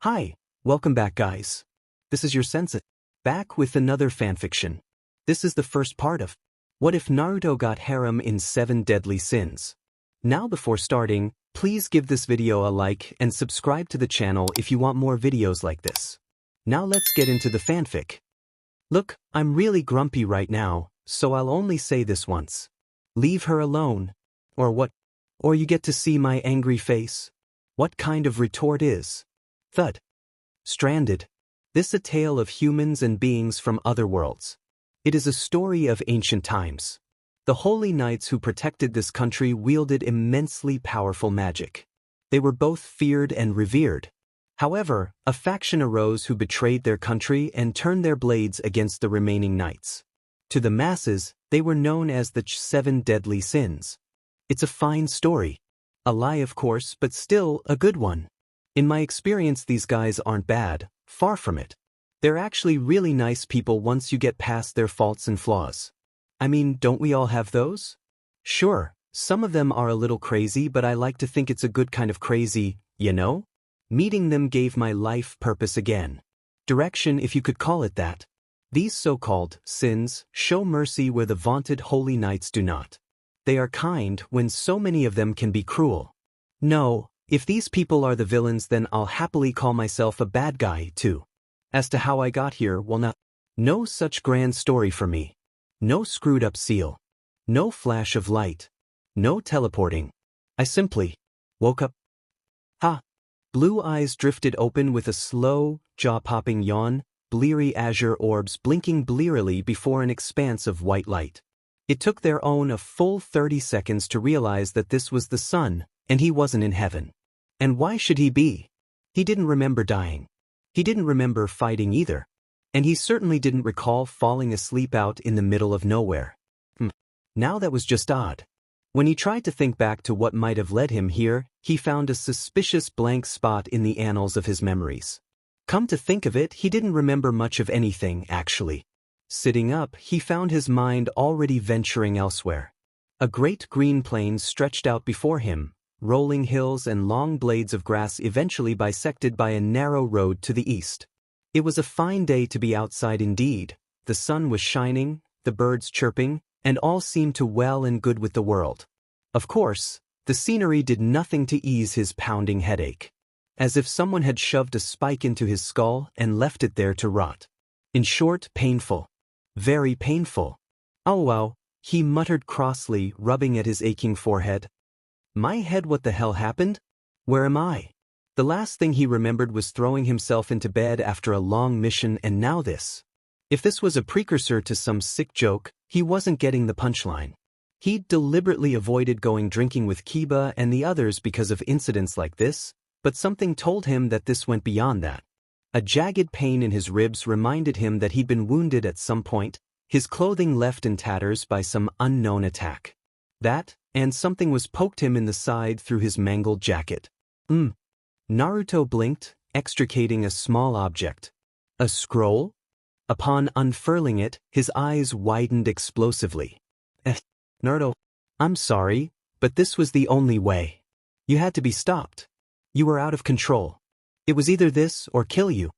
Hi, welcome back guys. This is your sensei, back with another fanfiction. This is the first part of What If Naruto Got Harem in 7 Deadly Sins. Now before starting, please give this video a like and subscribe to the channel if you want more videos like this. Now let's get into the fanfic. Look, I'm really grumpy right now, so I'll only say this once. Leave her alone. Or what? Or you get to see my angry face? What kind of retort is? Thud. Stranded. This a tale of humans and beings from other worlds. It is a story of ancient times. The holy knights who protected this country wielded immensely powerful magic. They were both feared and revered. However, a faction arose who betrayed their country and turned their blades against the remaining knights. To the masses, they were known as the 7 Deadly Sins. It's a fine story. A lie of course, but still a good one. In my experience, these guys aren't bad, far from it. They're actually really nice people once you get past their faults and flaws. I mean, don't we all have those? Sure, some of them are a little crazy, but I like to think it's a good kind of crazy, you know? Meeting them gave my life purpose again. Direction, if you could call it that. These so-called sins show mercy where the vaunted holy knights do not. They are kind when so many of them can be cruel. No. If these people are the villains, then I'll happily call myself a bad guy, too. As to how I got here, well, no such grand story for me. No screwed-up seal. No flash of light. No teleporting. I simply woke up. Ha! Blue eyes drifted open with a slow, jaw-popping yawn, bleary azure orbs blinking blearily before an expanse of white light. It took their own a full 30 seconds to realize that this was the sun, and he wasn't in heaven. And why should he be? He didn't remember dying. He didn't remember fighting either. And he certainly didn't recall falling asleep out in the middle of nowhere. Now that was just odd. When he tried to think back to what might have led him here, he found a suspicious blank spot in the annals of his memories. Come to think of it, he didn't remember much of anything, actually. Sitting up, he found his mind already venturing elsewhere. A great green plain stretched out before him, rolling hills and long blades of grass eventually bisected by a narrow road to the east. It was a fine day to be outside indeed. The sun was shining, the birds chirping, and all seemed to well and good with the world. Of course, the scenery did nothing to ease his pounding headache. As if someone had shoved a spike into his skull and left it there to rot. In short, painful. Very painful. Oh wow, he muttered crossly, rubbing at his aching forehead. My head, what the hell happened? Where am I? The last thing he remembered was throwing himself into bed after a long mission, and now this. If this was a precursor to some sick joke, he wasn't getting the punchline. He'd deliberately avoided going drinking with Kiba and the others because of incidents like this, but something told him that this went beyond that. A jagged pain in his ribs reminded him that he'd been wounded at some point, his clothing left in tatters by some unknown attack. That, and something was poked him in the side through his mangled jacket. Naruto blinked, extricating a small object. A scroll? Upon unfurling it, his eyes widened explosively. Naruto, I'm sorry, but this was the only way. You had to be stopped. You were out of control. It was either this or kill you.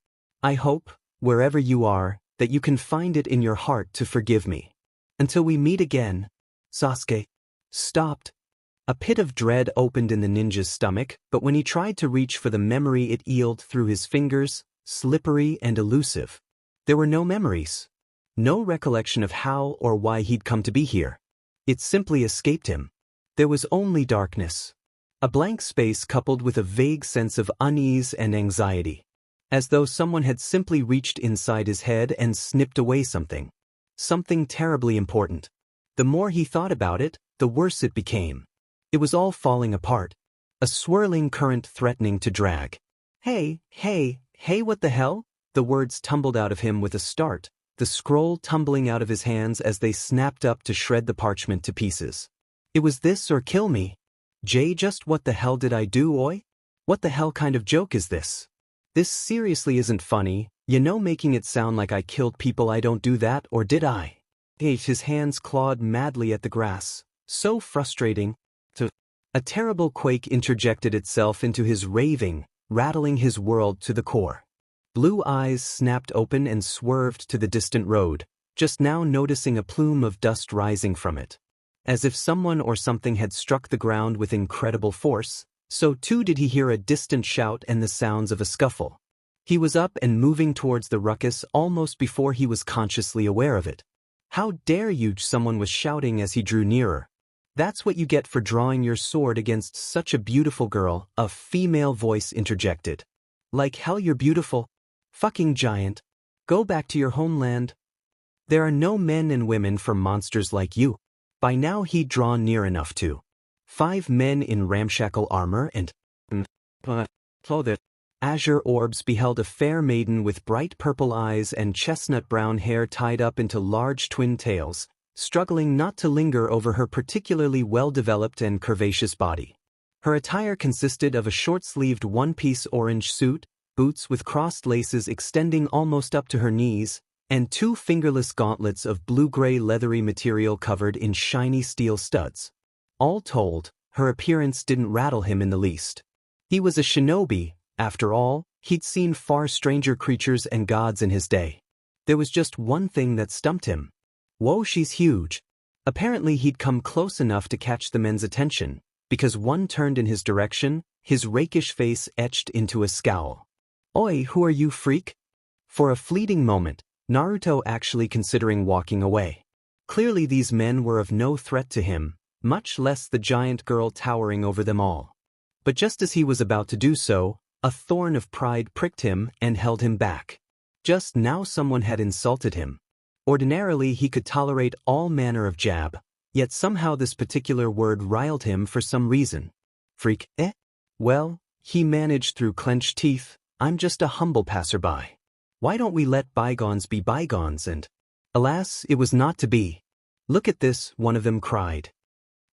I hope, wherever you are, that you can find it in your heart to forgive me. Until we meet again, Sasuke. Stopped. A pit of dread opened in the ninja's stomach, but when he tried to reach for the memory it eeled through his fingers, slippery and elusive. There were no memories. No recollection of how or why he'd come to be here. It simply escaped him. There was only darkness. A blank space coupled with a vague sense of unease and anxiety. As though someone had simply reached inside his head and snipped away something. Something terribly important. The more he thought about it, the worse it became. It was all falling apart. A swirling current threatening to drag. Hey, what the hell? The words tumbled out of him with a start, the scroll tumbling out of his hands as they snapped up to shred the parchment to pieces. It was this or kill me. Just what the hell did I do, oi? What the hell kind of joke is this? This seriously isn't funny, you know, making it sound like I killed people. I don't do that, or did I? His hands clawed madly at the grass. So frustrating. A terrible quake interjected itself into his raving, rattling his world to the core. Blue eyes snapped open and swerved to the distant road, just now noticing a plume of dust rising from it. As if someone or something had struck the ground with incredible force, so too did he hear a distant shout and the sounds of a scuffle. He was up and moving towards the ruckus almost before he was consciously aware of it. "How dare you!" someone was shouting as he drew nearer. "That's what you get for drawing your sword against such a beautiful girl," a female voice interjected. "Like hell you're beautiful. Fucking giant. Go back to your homeland. There are no men and women for monsters like you." By now he'd drawn near enough to 5 men in ramshackle armor and clothed azure orbs beheld a fair maiden with bright purple eyes and chestnut brown hair tied up into large twin tails, struggling not to linger over her particularly well-developed and curvaceous body. Her attire consisted of a short-sleeved one-piece orange suit, boots with crossed laces extending almost up to her knees, and 2 fingerless gauntlets of blue-gray leathery material covered in shiny steel studs. All told, her appearance didn't rattle him in the least. He was a shinobi, after all. He'd seen far stranger creatures and gods in his day. There was just one thing that stumped him. Whoa, she's huge. Apparently he'd come close enough to catch the men's attention, because one turned in his direction, his rakish face etched into a scowl. "Oi, who are you, freak?" For a fleeting moment, Naruto actually considering walking away. Clearly these men were of no threat to him, much less the giant girl towering over them all. But just as he was about to do so, a thorn of pride pricked him and held him back. Just now someone had insulted him. Ordinarily he could tolerate all manner of jab, yet somehow this particular word riled him for some reason. "Freak, eh?" "Well," he managed through clenched teeth, "I'm just a humble passerby. Why don't we let bygones be bygones?" And alas, it was not to be. "Look at this," one of them cried.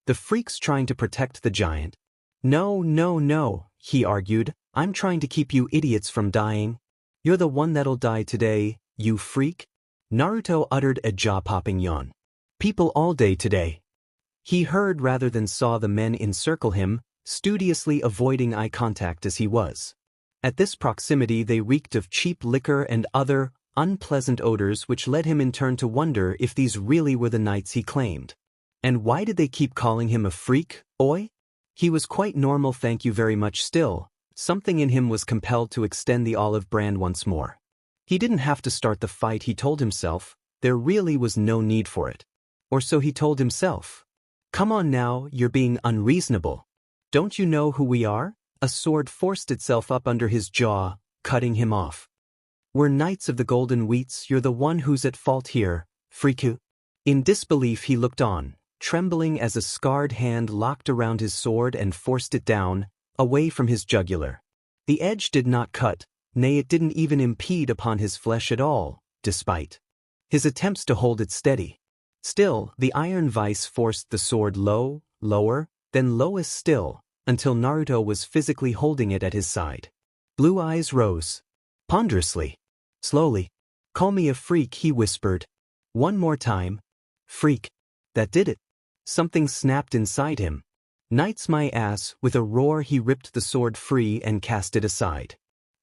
"The freak's trying to protect the giant." "No, no, no," he argued, "I'm trying to keep you idiots from dying. You're the one that'll die today, you freak." Naruto uttered a jaw-popping yawn. "People all day today." He heard rather than saw the men encircle him, studiously avoiding eye contact as he was. At this proximity they reeked of cheap liquor and other, unpleasant odors which led him in turn to wonder if these really were the knights he claimed. And why did they keep calling him a freak, oi? He was quite normal, thank you very much still. Something in him was compelled to extend the olive brand once more. He didn't have to start the fight, he told himself. There really was no need for it. Or so he told himself. "Come on now, you're being unreasonable. Don't you know who we are?" A sword forced itself up under his jaw, cutting him off. "We're Knights of the Golden Wheats, you're the one who's at fault here, freaku." In disbelief he looked on, trembling as a scarred hand locked around his sword and forced it down, away from his jugular. The edge did not cut, nay it didn't even impede upon his flesh at all, despite his attempts to hold it steady. Still, the iron vise forced the sword low, lower, then lowest still, until Naruto was physically holding it at his side. Blue eyes rose. Ponderously. Slowly. "Call me a freak," he whispered. "One more time. Freak." That did it. Something snapped inside him. "Knights my ass," with a roar he ripped the sword free and cast it aside.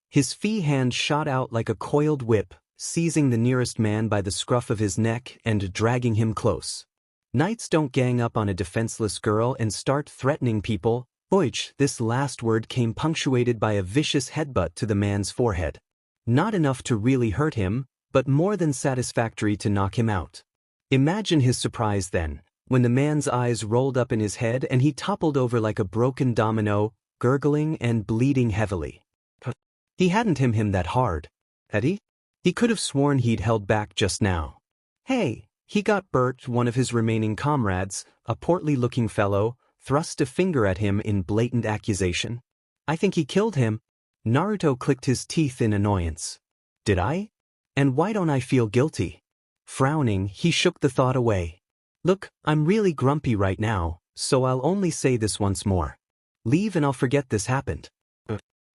His fee hand shot out like a coiled whip, seizing the nearest man by the scruff of his neck and dragging him close. Knights don't gang up on a defenseless girl and start threatening people. Oich, this last word came punctuated by a vicious headbutt to the man's forehead. Not enough to really hurt him, but more than satisfactory to knock him out. Imagine his surprise then, when the man's eyes rolled up in his head and he toppled over like a broken domino, gurgling and bleeding heavily. He hadn't hit him that hard, had he? He could have sworn he'd held back just now. "Hey!" He got Bert, one of his remaining comrades, a portly-looking fellow, thrust a finger at him in blatant accusation. "I think he killed him." Naruto clicked his teeth in annoyance. "Did I? And why don't I feel guilty?" Frowning, he shook the thought away. "Look, I'm really grumpy right now, so I'll only say this once more. Leave and I'll forget this happened."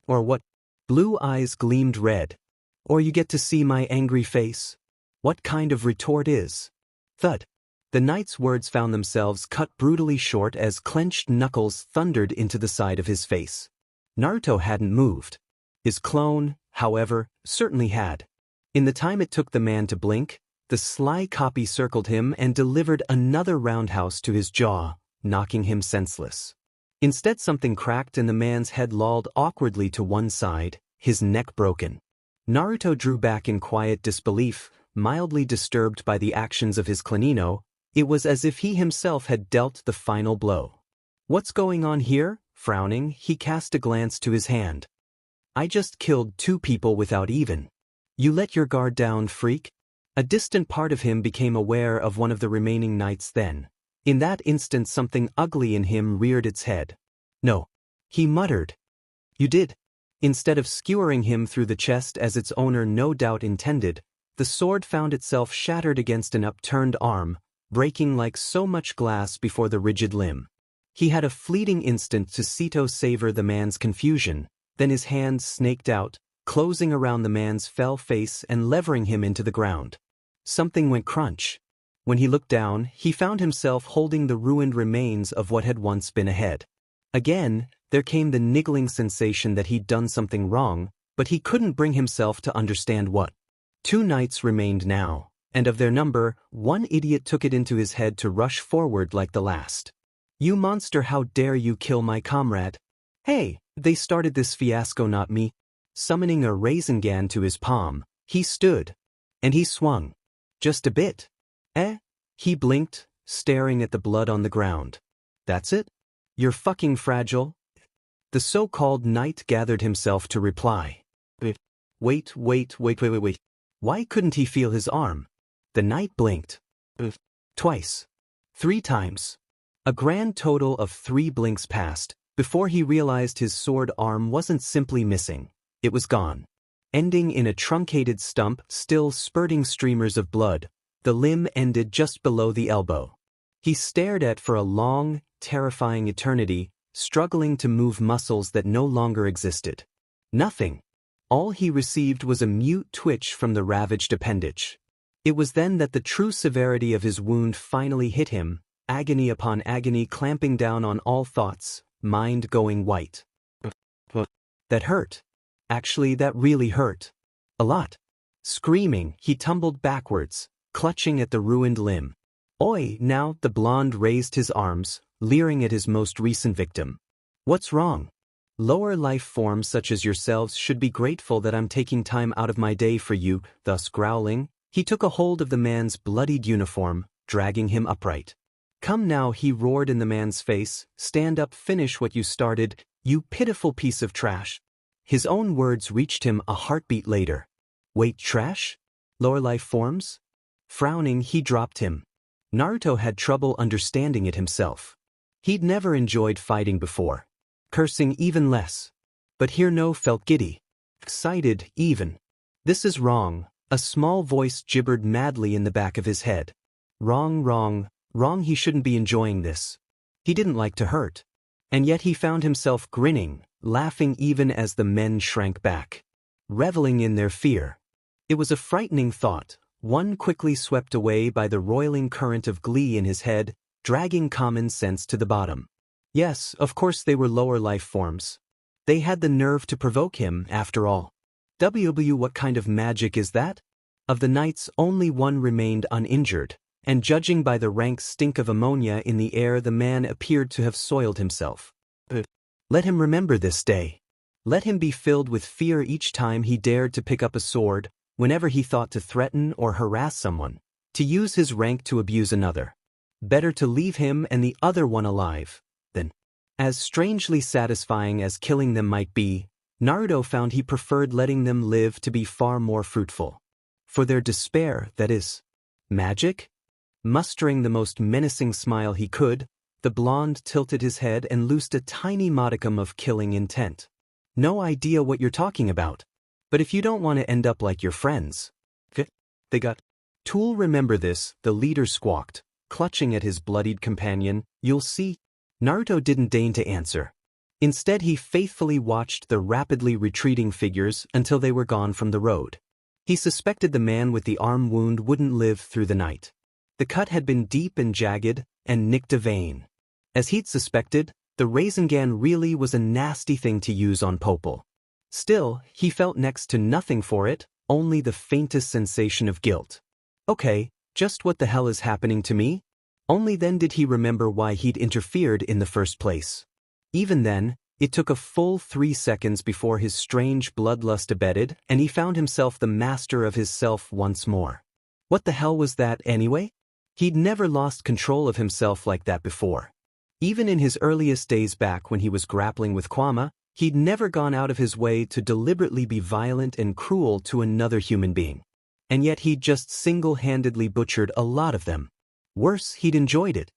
Or what? Blue eyes gleamed red. "Or you get to see my angry face? What kind of retort is?" Thud. The knight's words found themselves cut brutally short as clenched knuckles thundered into the side of his face. Naruto hadn't moved. His clone, however, certainly had. In the time it took the man to blink, the sly copy circled him and delivered another roundhouse to his jaw, knocking him senseless. Instead, something cracked and the man's head lolled awkwardly to one side, his neck broken. Naruto drew back in quiet disbelief, mildly disturbed by the actions of his clanino. It was as if he himself had dealt the final blow. "What's going on here?" Frowning, he cast a glance to his hand. "I just killed 2 people without even. You let your guard down, freak?" A distant part of him became aware of one of the remaining knights then. In that instant something ugly in him reared its head. "No," he muttered. "You did." Instead of skewering him through the chest as its owner no doubt intended, the sword found itself shattered against an upturned arm, breaking like so much glass before the rigid limb. He had a fleeting instant to savor the man's confusion, then his hand snaked out, closing around the man's fell face and levering him into the ground. Something went crunch. When he looked down, he found himself holding the ruined remains of what had once been a head. Again, there came the niggling sensation that he'd done something wrong, but he couldn't bring himself to understand what. 2 knights remained now, and of their number, one idiot took it into his head to rush forward like the last. "You monster, how dare you kill my comrade?" "Hey, they started this fiasco, not me." Summoning a Rasengan to his palm, he stood. And he swung. "Just a bit." "Eh?" He blinked, staring at the blood on the ground. "That's it? You're fucking fragile?" The so-called knight gathered himself to reply. Wait. Why couldn't he feel his arm? The knight blinked. Twice. 3 times. A grand total of 3 blinks passed, before he realized his sword arm wasn't simply missing, it was gone. Ending in a truncated stump still spurting streamers of blood, the limb ended just below the elbow. He stared at for a long, terrifying eternity, struggling to move muscles that no longer existed. Nothing. All he received was a mute twitch from the ravaged appendage. It was then that the true severity of his wound finally hit him, agony upon agony clamping down on all thoughts, mind going white. That hurt. Actually, that really hurt. A lot. Screaming, he tumbled backwards, clutching at the ruined limb. "Oi!" Now the blonde raised his arms, leering at his most recent victim. "What's wrong? Lower life forms such as yourselves should be grateful that I'm taking time out of my day for you." Thus growling, he took a hold of the man's bloodied uniform, dragging him upright. "Come now," he roared in the man's face, "stand up, finish what you started, you pitiful piece of trash." His own words reached him a heartbeat later. "Wait, trash? Lower life forms?" Frowning, he dropped him. Naruto had trouble understanding it himself. He'd never enjoyed fighting before. Cursing even less. But here no felt giddy. Excited, even. "This is wrong," a small voice gibbered madly in the back of his head. Wrong, he shouldn't be enjoying this. He didn't like to hurt. And yet he found himself grinning, laughing even as the men shrank back. Reveling in their fear. It was a frightening thought, one quickly swept away by the roiling current of glee in his head, dragging common sense to the bottom. Yes, of course they were lower life forms. They had the nerve to provoke him, after all. What kind of magic is that? Of the knights, only one remained uninjured, and judging by the rank stink of ammonia in the air, the man appeared to have soiled himself. Let him remember this day. Let him be filled with fear each time he dared to pick up a sword, whenever he thought to threaten or harass someone, to use his rank to abuse another. Better to leave him and the other one alive than. As strangely satisfying as killing them might be, Naruto found he preferred letting them live to be far more fruitful. For their despair, that is. Magic? Mustering the most menacing smile he could, the blonde tilted his head and loosed a tiny modicum of killing intent. "No idea what you're talking about. But if you don't want to end up like your friends." They got. "Tool, remember this," the leader squawked, clutching at his bloodied companion. "You'll see." Naruto didn't deign to answer. Instead, he faithfully watched the rapidly retreating figures until they were gone from the road. He suspected the man with the arm wound wouldn't live through the night. The cut had been deep and jagged, and nicked a vein. As he'd suspected, the Rasengan really was a nasty thing to use on Popol. Still, he felt next to nothing for it, only the faintest sensation of guilt. Okay, just what the hell is happening to me? Only then did he remember why he'd interfered in the first place. Even then, it took a full 3 seconds before his strange bloodlust abated and he found himself the master of his self once more. What the hell was that anyway? He'd never lost control of himself like that before. Even in his earliest days back when he was grappling with Kwama, he'd never gone out of his way to deliberately be violent and cruel to another human being. And yet he'd just single-handedly butchered a lot of them. Worse, he'd enjoyed it.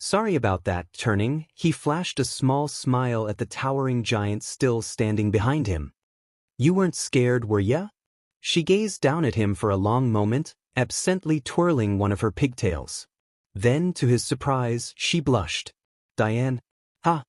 Sorry about that. Turning, he flashed a small smile at the towering giant still standing behind him. You weren't scared, were ya? She gazed down at him for a long moment, absently twirling one of her pigtails. Then, to his surprise, she blushed. Diane? Ha!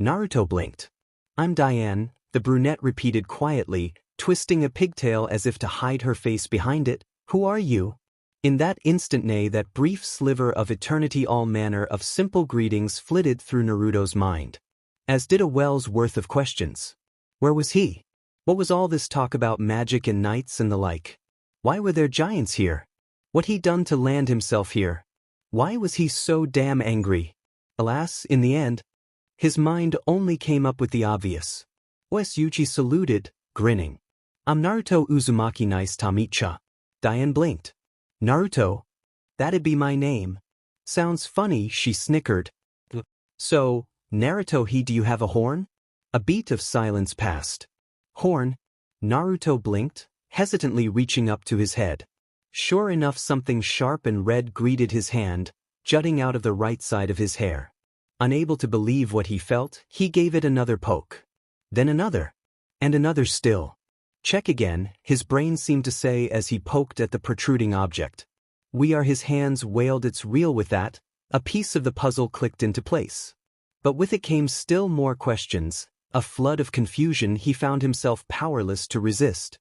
Naruto blinked. I'm Diane, the brunette repeated quietly, twisting a pigtail as if to hide her face behind it. Who are you? In that instant, that brief sliver of eternity, all manner of simple greetings flitted through Naruto's mind. As did a well's worth of questions. Where was he? What was all this talk about magic and knights and the like? Why were there giants here? What he'd done to land himself here? Why was he so damn angry? Alas, in the end, his mind only came up with the obvious. Yuji saluted, grinning. I'm Naruto Uzumaki, nice to meet ya. Diane blinked. Naruto? That'd be my name. Sounds funny, she snickered. So, Naruto, do you have a horn? A beat of silence passed. Horn? Naruto blinked, hesitantly reaching up to his head. Sure enough, something sharp and red greeted his hand, jutting out of the right side of his hair. Unable to believe what he felt, he gave it another poke. Then another. And another still. Check again, his brain seemed to say as he poked at the protruding object. We are his hands wailed. It's real. With that, a piece of the puzzle clicked into place. But with it came still more questions, a flood of confusion he found himself powerless to resist.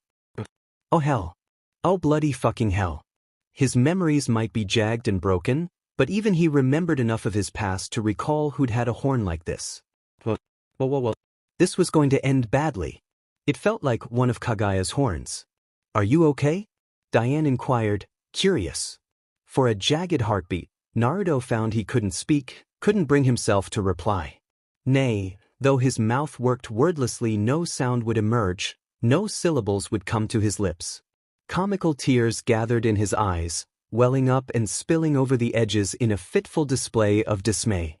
Oh hell. Oh bloody fucking hell. His memories might be jagged and broken, but even he remembered enough of his past to recall who'd had a horn like this. Well. This was going to end badly. It felt like one of Kagaya's horns. Are you okay? Diane inquired, curious. For a jagged heartbeat, Naruto found he couldn't speak, couldn't bring himself to reply. Nay, though his mouth worked wordlessly, no sound would emerge, no syllables would come to his lips. Comical tears gathered in his eyes, welling up and spilling over the edges in a fitful display of dismay.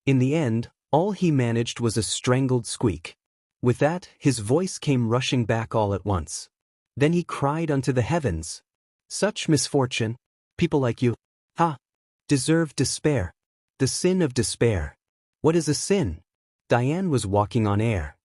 In the end, all he managed was a strangled squeak. With that, his voice came rushing back all at once. Then he cried unto the heavens. Such misfortune, people like you, deserve despair. The sin of despair. What is a sin? Diane was walking on air.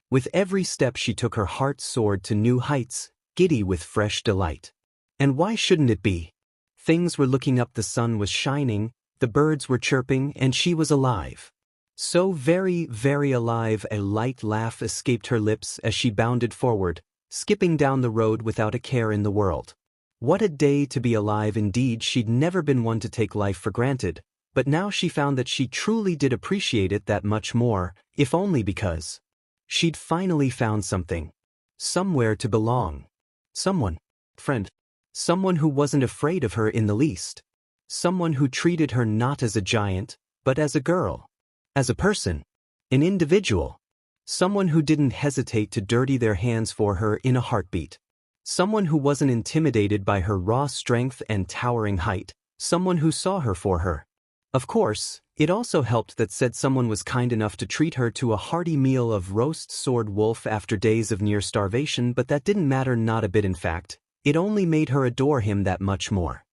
With every step she took, her heart soared to new heights, giddy with fresh delight. And why shouldn't it be? Things were looking up, the sun was shining, the birds were chirping, and she was alive. So very, very alive. A light laugh escaped her lips as she bounded forward, skipping down the road without a care in the world. What a day to be alive indeed. She'd never been one to take life for granted, but now she found that she truly did appreciate it that much more, if only because she'd finally found something. Somewhere to belong. Someone. Friend. Someone who wasn't afraid of her in the least. Someone who treated her not as a giant, but as a girl. As a person. An individual. Someone who didn't hesitate to dirty their hands for her in a heartbeat. Someone who wasn't intimidated by her raw strength and towering height. Someone who saw her for her. Of course, it also helped that said someone was kind enough to treat her to a hearty meal of roast sword wolf after days of near starvation, but that didn't matter not a bit. In fact, it only made her adore him that much more.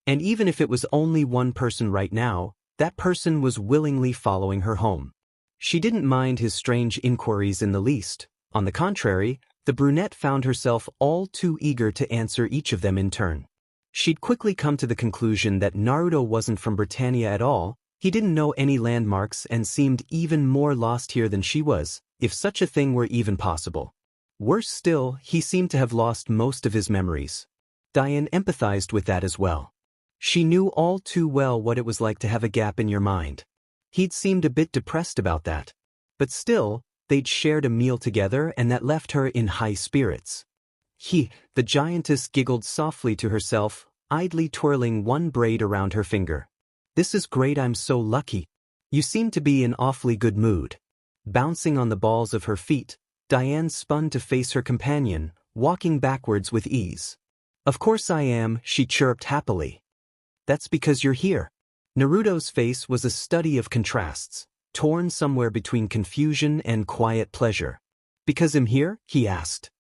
And even if it was only one person right now, that person was willingly following her home. She didn't mind his strange inquiries in the least. On the contrary, the brunette found herself all too eager to answer each of them in turn. She'd quickly come to the conclusion that Naruto wasn't from Britannia at all. He didn't know any landmarks and seemed even more lost here than she was, if such a thing were even possible. Worse still, he seemed to have lost most of his memories. Diane empathized with that as well. She knew all too well what it was like to have a gap in your mind. He'd seemed a bit depressed about that. But still, they'd shared a meal together and that left her in high spirits. The giantess giggled softly to herself, idly twirling one braid around her finger. "This is great, I'm so lucky. You seem to be in awfully good mood." Bouncing on the balls of her feet, Diane spun to face her companion, walking backwards with ease. "Of course I am," she chirped happily. "That's because you're here." Naruto's face was a study of contrasts, torn somewhere between confusion and quiet pleasure. "Because I'm here?" he asked.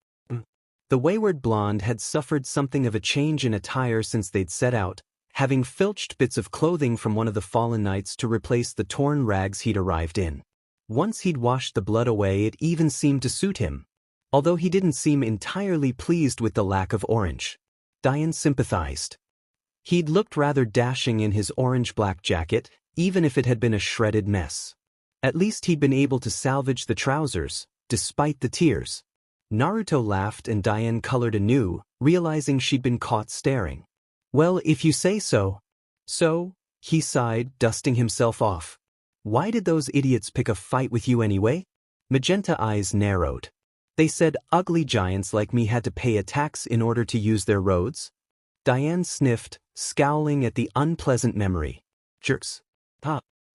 The wayward blonde had suffered something of a change in attire since they'd set out, having filched bits of clothing from one of the fallen knights to replace the torn rags he'd arrived in. Once he'd washed the blood away, it even seemed to suit him, although he didn't seem entirely pleased with the lack of orange. Diane sympathized. He'd looked rather dashing in his orange-black jacket, even if it had been a shredded mess. At least he'd been able to salvage the trousers, despite the tears. Naruto laughed and Diane colored anew, realizing she'd been caught staring. "Well, if you say so." "So?" he sighed, dusting himself off. "Why did those idiots pick a fight with you anyway?" Magenta eyes narrowed. "They said ugly giants like me had to pay a tax in order to use their roads?" Diane sniffed, scowling at the unpleasant memory. "Jerks.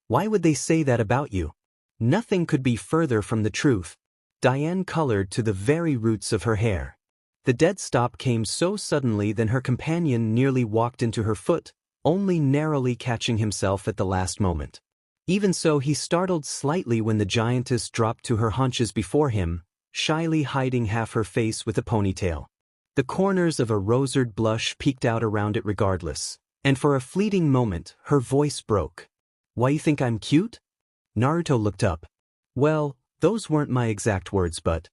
Why would they say that about you?" Nothing could be further from the truth. Diane colored to the very roots of her hair. The dead stop came so suddenly that her companion nearly walked into her foot, only narrowly catching himself at the last moment. Even so, he startled slightly when the giantess dropped to her haunches before him, shyly hiding half her face with a ponytail. The corners of a roseate blush peeked out around it regardless, and for a fleeting moment, her voice broke. "Why, you think I'm cute?" Naruto looked up. "Well, those weren't my exact words, but..."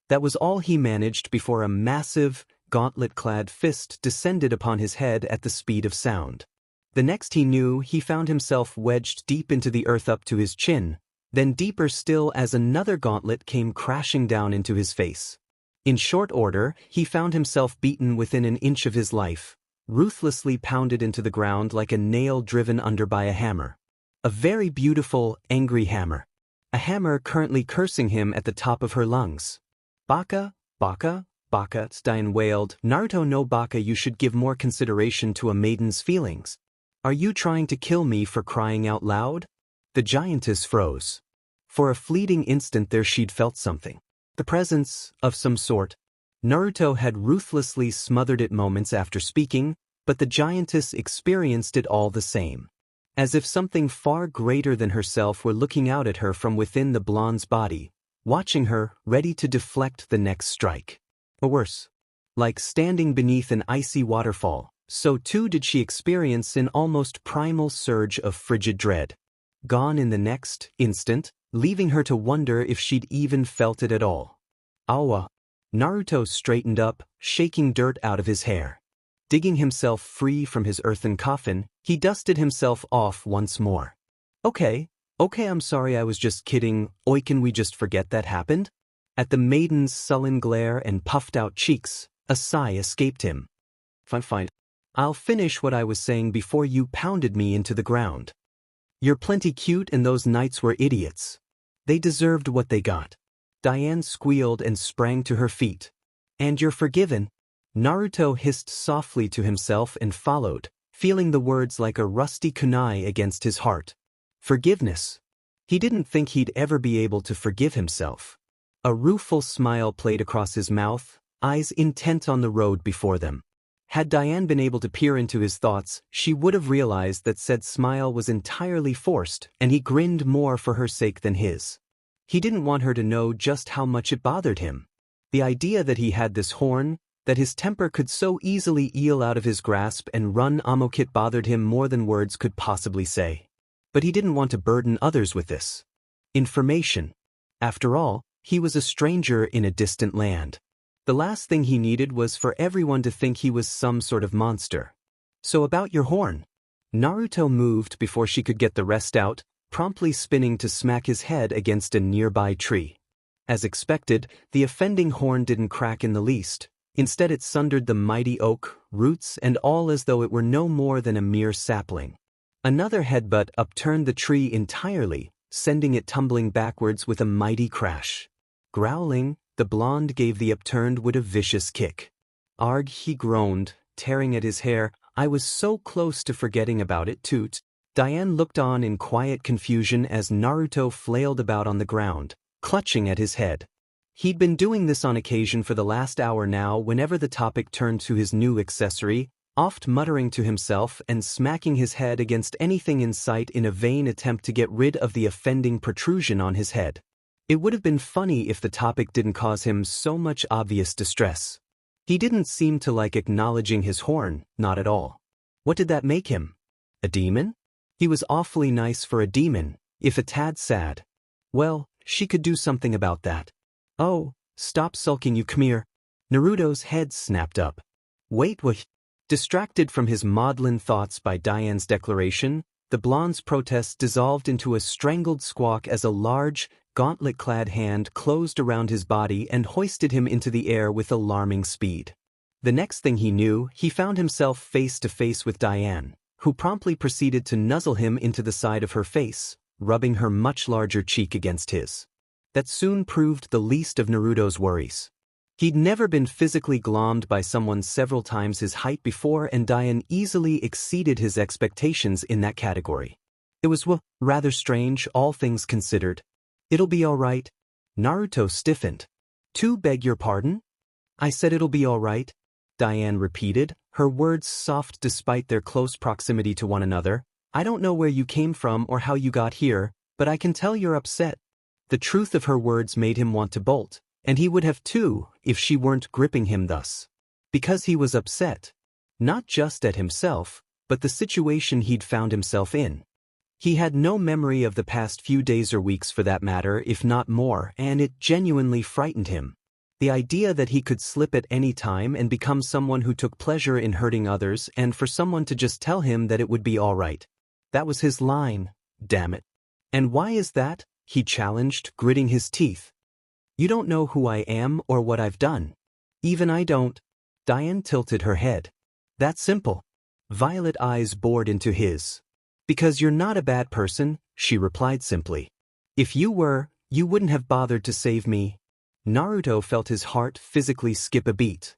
That was all he managed before a massive, gauntlet-clad fist descended upon his head at the speed of sound. The next he knew, he found himself wedged deep into the earth up to his chin, then deeper still as another gauntlet came crashing down into his face. In short order, he found himself beaten within an inch of his life, ruthlessly pounded into the ground like a nail driven under by a hammer. A very beautiful, angry hammer. A hammer currently cursing him at the top of her lungs. "Baka, baka, baka," Diane wailed. "Naruto no baka, you should give more consideration to a maiden's feelings. Are you trying to kill me for crying out loud?" The giantess froze. For a fleeting instant there she'd felt something. The presence of some sort. Naruto had ruthlessly smothered it moments after speaking, but the giantess experienced it all the same. As if something far greater than herself were looking out at her from within the blonde's body, watching her, ready to deflect the next strike. Or worse. Like standing beneath an icy waterfall, so too did she experience an almost primal surge of frigid dread. Gone in the next instant, leaving her to wonder if she'd even felt it at all. "Awa." Naruto straightened up, shaking dirt out of his hair. Digging himself free from his earthen coffin, he dusted himself off once more. Okay, I'm sorry, I was just kidding. Oi, can we just forget that happened?" At the maiden's sullen glare and puffed-out cheeks, a sigh escaped him. Fine. I'll finish what I was saying before you pounded me into the ground. You're plenty cute and those knights were idiots. They deserved what they got." Diane squealed and sprang to her feet. "And you're forgiven." Naruto hissed softly to himself and followed, feeling the words like a rusty kunai against his heart. Forgiveness. He didn't think he'd ever be able to forgive himself. A rueful smile played across his mouth, eyes intent on the road before them. Had Diane been able to peer into his thoughts, she would have realized that said smile was entirely forced, and he grinned more for her sake than his. He didn't want her to know just how much it bothered him. The idea that he had this horn, that his temper could so easily eel out of his grasp and run amok, it bothered him more than words could possibly say. But he didn't want to burden others with this information. After all, he was a stranger in a distant land. The last thing he needed was for everyone to think he was some sort of monster. "So about your horn." Naruto moved before she could get the rest out, promptly spinning to smack his head against a nearby tree. As expected, the offending horn didn't crack in the least. Instead it sundered the mighty oak, roots and all, as though it were no more than a mere sapling. Another headbutt upturned the tree entirely, sending it tumbling backwards with a mighty crash. Growling, the blonde gave the upturned wood a vicious kick. "Arg," he groaned, tearing at his hair. "I was so close to forgetting about it, toot." Diane looked on in quiet confusion as Naruto flailed about on the ground, clutching at his head. He'd been doing this on occasion for the last hour now whenever the topic turned to his new accessory, oft muttering to himself and smacking his head against anything in sight in a vain attempt to get rid of the offending protrusion on his head. It would have been funny if the topic didn't cause him so much obvious distress. He didn't seem to like acknowledging his horn, not at all. What did that make him? A demon? He was awfully nice for a demon, if a tad sad. Well, she could do something about that. "Oh, stop sulking, you come here." Naruto's head snapped up. "Wait, what?" Distracted from his maudlin thoughts by Diane's declaration, the blonde's protest dissolved into a strangled squawk as a large, gauntlet-clad hand closed around his body and hoisted him into the air with alarming speed. The next thing he knew, he found himself face to face with Diane, who promptly proceeded to nuzzle him into the side of her face, rubbing her much larger cheek against his. That soon proved the least of Naruto's worries. He'd never been physically glommed by someone several times his height before, and Diane easily exceeded his expectations in that category. It was rather strange, all things considered. "It'll be all right." Naruto stiffened. "To beg your pardon?" "I said it'll be all right," Diane repeated, her words soft despite their close proximity to one another. "I don't know where you came from or how you got here, but I can tell you're upset." The truth of her words made him want to bolt, and he would have too if she weren't gripping him thus. Because he was upset. Not just at himself, but the situation he'd found himself in. He had no memory of the past few days or weeks for that matter, if not more, and it genuinely frightened him. The idea that he could slip at any time and become someone who took pleasure in hurting others, and for someone to just tell him that it would be all right. That was his line, damn it. "And why is that?" he challenged, gritting his teeth. "You don't know who I am or what I've done." "Even I don't." Diane tilted her head. "That simple." Violet eyes bored into his. "Because you're not a bad person," she replied simply. "If you were, you wouldn't have bothered to save me." Naruto felt his heart physically skip a beat.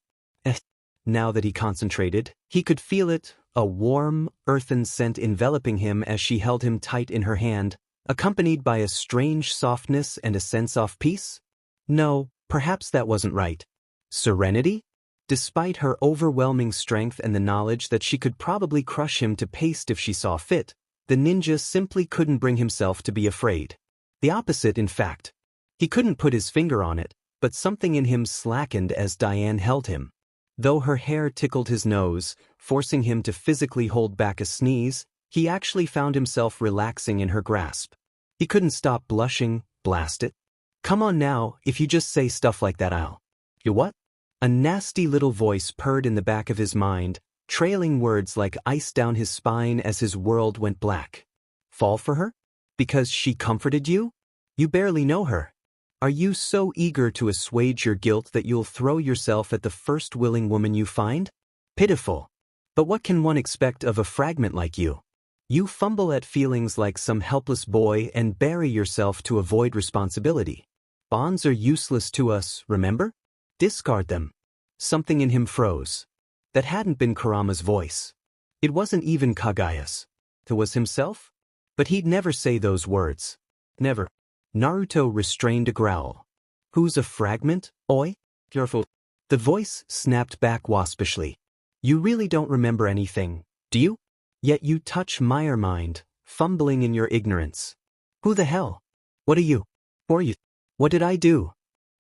Now that he concentrated, he could feel it, a warm, earthen scent enveloping him as she held him tight in her hand, accompanied by a strange softness and a sense of peace. No, perhaps that wasn't right. Serenity? Despite her overwhelming strength and the knowledge that she could probably crush him to paste if she saw fit, the ninja simply couldn't bring himself to be afraid. The opposite, in fact. He couldn't put his finger on it, but something in him slackened as Diane held him. Though her hair tickled his nose, forcing him to physically hold back a sneeze, he actually found himself relaxing in her grasp. He couldn't stop blushing, blast it. "Come on now, if you just say stuff like that I'll..." "You what?" A nasty little voice purred in the back of his mind, trailing words like ice down his spine as his world went black. "Fall for her? Because she comforted you? You barely know her. Are you so eager to assuage your guilt that you'll throw yourself at the first willing woman you find? Pitiful. But what can one expect of a fragment like you? You fumble at feelings like some helpless boy and bury yourself to avoid responsibility. Bonds are useless to us, remember? Discard them." Something in him froze. That hadn't been Kurama's voice. It wasn't even Kagaya's. It was himself? But he'd never say those words. Never. Naruto restrained a growl. "Who's a fragment, oi? Careful." The voice snapped back waspishly. "You really don't remember anything, do you? Yet you touch my mind, fumbling in your ignorance. Who the hell? What are you? Or you? What did I do?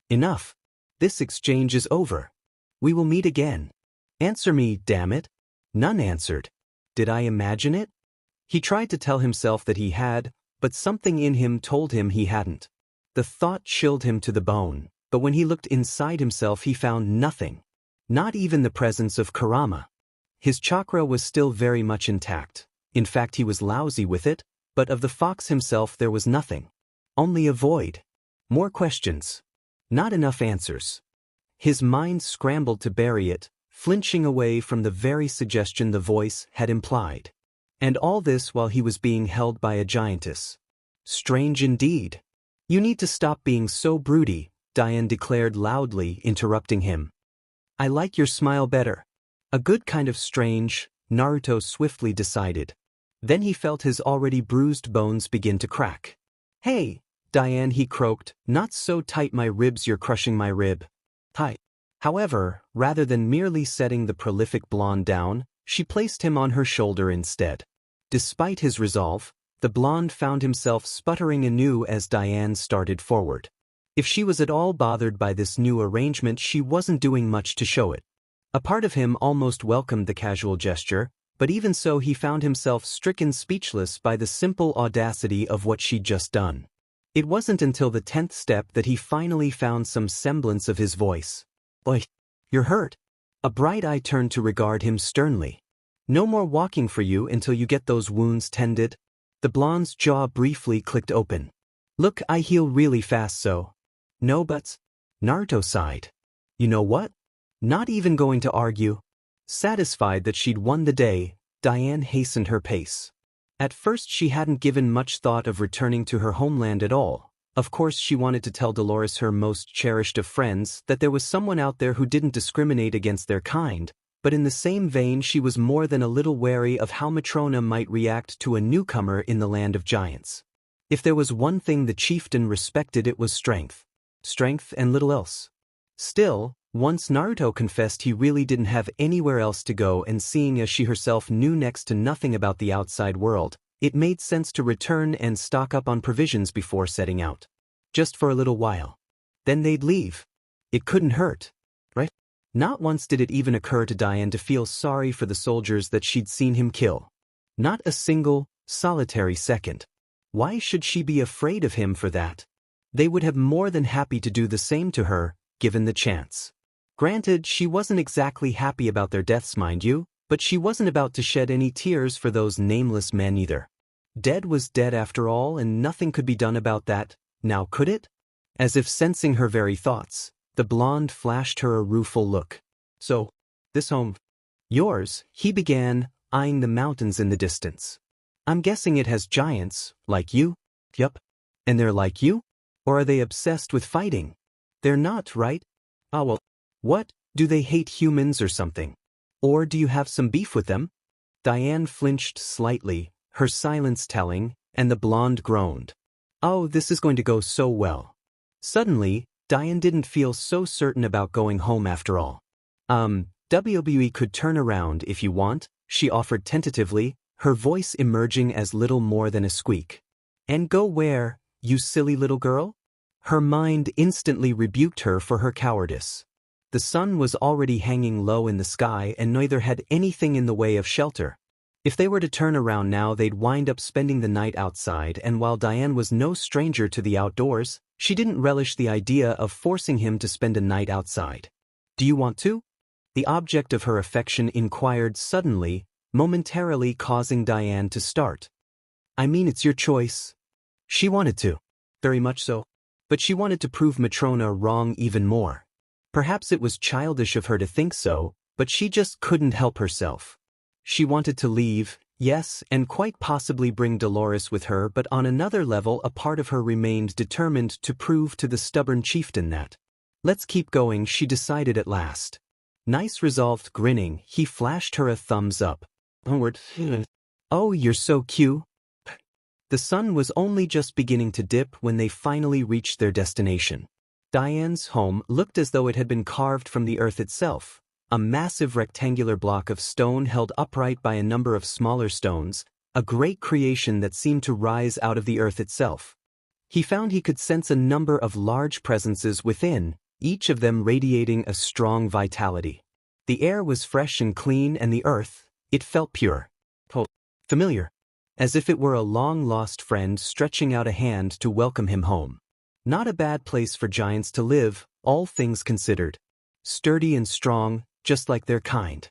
Enough. This exchange is over. We will meet again. Answer me, damn it." None answered. Did I imagine it? He tried to tell himself that he had, but something in him told him he hadn't. The thought chilled him to the bone, but when he looked inside himself he found nothing. Not even the presence of Kurama. His chakra was still very much intact. In fact, he was lousy with it, but of the fox himself there was nothing. Only a void. More questions. Not enough answers. His mind scrambled to bury it, flinching away from the very suggestion the voice had implied. And all this while he was being held by a giantess. Strange indeed. You need to stop being so broody, Diane declared loudly, interrupting him. I like your smile better. A good kind of strange, Naruto swiftly decided. Then he felt his already bruised bones begin to crack. Hey, Diane, he croaked, not so tight my ribs, you're crushing my rib. Tight. However, rather than merely setting the prolific blonde down, she placed him on her shoulder instead. Despite his resolve, the blonde found himself sputtering anew as Diane started forward. If she was at all bothered by this new arrangement, she wasn't doing much to show it. A part of him almost welcomed the casual gesture, but even so he found himself stricken speechless by the simple audacity of what she'd just done. It wasn't until the 10th step that he finally found some semblance of his voice. Oi, you're hurt. A bright eye turned to regard him sternly. No more walking for you until you get those wounds tended. The blonde's jaw briefly clicked open. Look, I heal really fast so. No buts. Naruto sighed. You know what? Not even going to argue. Satisfied that she'd won the day, Diane hastened her pace. At first she hadn't given much thought of returning to her homeland at all. Of course she wanted to tell Dolores, her most cherished of friends, that there was someone out there who didn't discriminate against their kind, but in the same vein she was more than a little wary of how Matrona might react to a newcomer in the land of giants. If there was one thing the chieftain respected, it was strength. Strength and little else. Still, once Naruto confessed he really didn't have anywhere else to go, and seeing as she herself knew next to nothing about the outside world, it made sense to return and stock up on provisions before setting out. Just for a little while. Then they'd leave. It couldn't hurt, right? Not once did it even occur to Diane to feel sorry for the soldiers that she'd seen him kill. Not a single, solitary second. Why should she be afraid of him for that? They would have more than happy to do the same to her, given the chance. Granted, she wasn't exactly happy about their deaths, mind you, but she wasn't about to shed any tears for those nameless men either. Dead was dead after all, and nothing could be done about that, now could it? As if sensing her very thoughts, the blonde flashed her a rueful look. So, this home, yours, he began, eyeing the mountains in the distance. I'm guessing it has giants, like you? Yup. And they're like you? Or are they obsessed with fighting? They're not, right? Ah well, what, do they hate humans or something? Or do you have some beef with them? Diane flinched slightly, her silence telling, and the blonde groaned. Oh, this is going to go so well. Suddenly, Diane didn't feel so certain about going home after all. WWE could turn around if you want, she offered tentatively, her voice emerging as little more than a squeak. And go where, you silly little girl? Her mind instantly rebuked her for her cowardice. The sun was already hanging low in the sky and neither had anything in the way of shelter. If they were to turn around now, they'd wind up spending the night outside, and while Diane was no stranger to the outdoors, she didn't relish the idea of forcing him to spend a night outside. Do you want to? The object of her affection inquired suddenly, momentarily causing Diane to start. I mean, it's your choice. She wanted to. Very much so. But she wanted to prove Matrona wrong even more. Perhaps it was childish of her to think so, but she just couldn't help herself. She wanted to leave, yes, and quite possibly bring Dolores with her, but on another level a part of her remained determined to prove to the stubborn chieftain that. Let's keep going, she decided at last. Nice resolved grinning, he flashed her a thumbs up. Onward. Oh, you're so cute. The sun was only just beginning to dip when they finally reached their destination. Diane's home looked as though it had been carved from the earth itself, a massive rectangular block of stone held upright by a number of smaller stones, a great creation that seemed to rise out of the earth itself. He found he could sense a number of large presences within, each of them radiating a strong vitality. The air was fresh and clean, and the earth, it felt pure. Familiar. As if it were a long-lost friend stretching out a hand to welcome him home. Not a bad place for giants to live, all things considered. Sturdy and strong, just like their kind.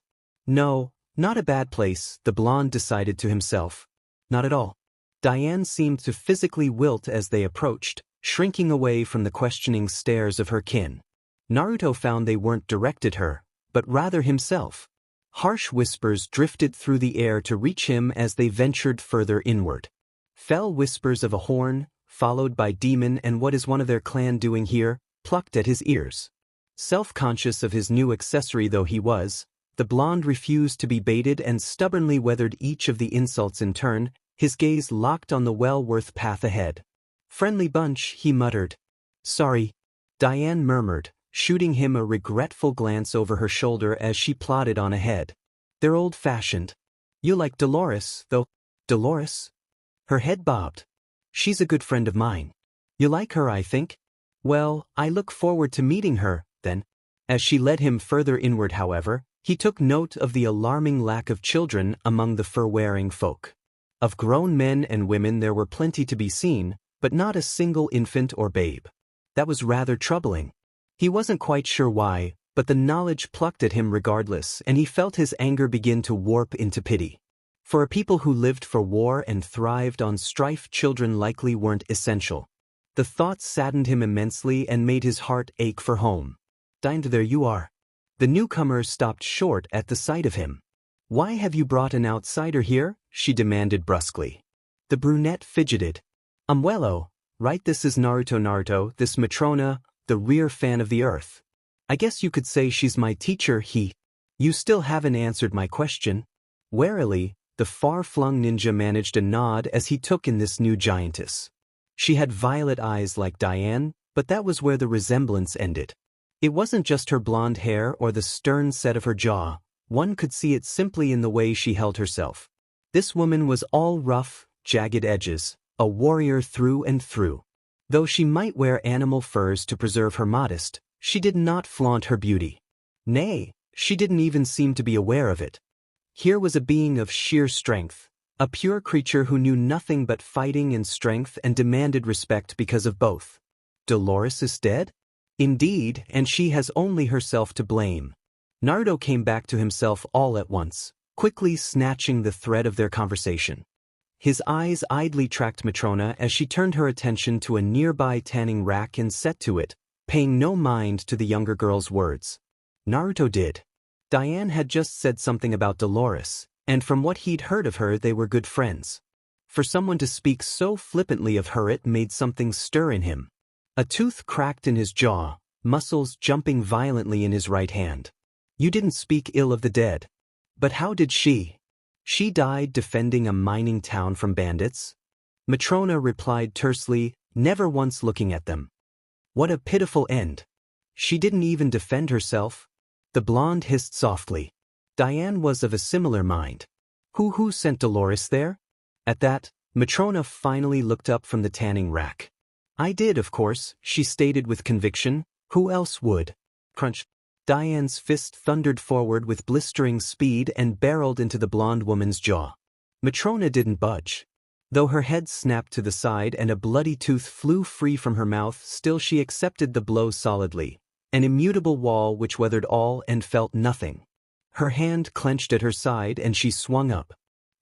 No, not a bad place, the blonde decided to himself. Not at all. Diane seemed to physically wilt as they approached, shrinking away from the questioning stares of her kin. Naruto found they weren't directed at her, but rather himself. Harsh whispers drifted through the air to reach him as they ventured further inward. Fell whispers of a horn, followed by demon and what is one of their clan doing here, plucked at his ears. Self-conscious of his new accessory though he was, the blonde refused to be baited and stubbornly weathered each of the insults in turn, his gaze locked on the well-worth path ahead. "Friendly bunch," he muttered. "Sorry," Diane murmured, shooting him a regretful glance over her shoulder as she plodded on ahead. "They're old-fashioned. You like Dolores, though." "Dolores?" Her head bobbed. "She's a good friend of mine. You like her, I think? Well, I look forward to meeting her, then." As she led him further inward, however, he took note of the alarming lack of children among the fur-wearing folk. Of grown men and women there were plenty to be seen, but not a single infant or babe. That was rather troubling. He wasn't quite sure why, but the knowledge plucked at him regardless, and he felt his anger begin to warp into pity. For a people who lived for war and thrived on strife, children likely weren't essential. The thought saddened him immensely and made his heart ache for home. "Diane, there you are." The newcomer stopped short at the sight of him. "Why have you brought an outsider here?" she demanded brusquely. The brunette fidgeted. "Wello, right, this is Naruto, this Matrona, the rear fan of the earth. I guess you could say she's my teacher." "You still haven't answered my question." Warily, the far-flung ninja managed a nod as he took in this new giantess. She had violet eyes like Diane, but that was where the resemblance ended. It wasn't just her blonde hair or the stern set of her jaw, one could see it simply in the way she held herself. This woman was all rough, jagged edges, a warrior through and through. Though she might wear animal furs to preserve her modest, she did not flaunt her beauty. Nay, she didn't even seem to be aware of it. Here was a being of sheer strength, a pure creature who knew nothing but fighting and strength and demanded respect because of both. Dolores is dead? Indeed, and she has only herself to blame. Naruto came back to himself all at once, quickly snatching the thread of their conversation. His eyes idly tracked Matrona as she turned her attention to a nearby tanning rack and set to it, paying no mind to the younger girl's words. Naruto did. Diane had just said something about Dolores, and from what he'd heard of her they were good friends. For someone to speak so flippantly of her, it made something stir in him. A tooth cracked in his jaw, muscles jumping violently in his right hand. "You didn't speak ill of the dead." "But how did she?" "She died defending a mining town from bandits." Matrona replied tersely, never once looking at them. "What a pitiful end." "She didn't even defend herself." The blonde hissed softly. Diane was of a similar mind. Who sent Dolores there?" At that, Matrona finally looked up from the tanning rack. "I did, of course," she stated with conviction. "Who else would?" Crunch. Diane's fist thundered forward with blistering speed and barreled into the blonde woman's jaw. Matrona didn't budge. Though her head snapped to the side and a bloody tooth flew free from her mouth, still she accepted the blow solidly, an immutable wall which weathered all and felt nothing. Her hand clenched at her side and she swung up.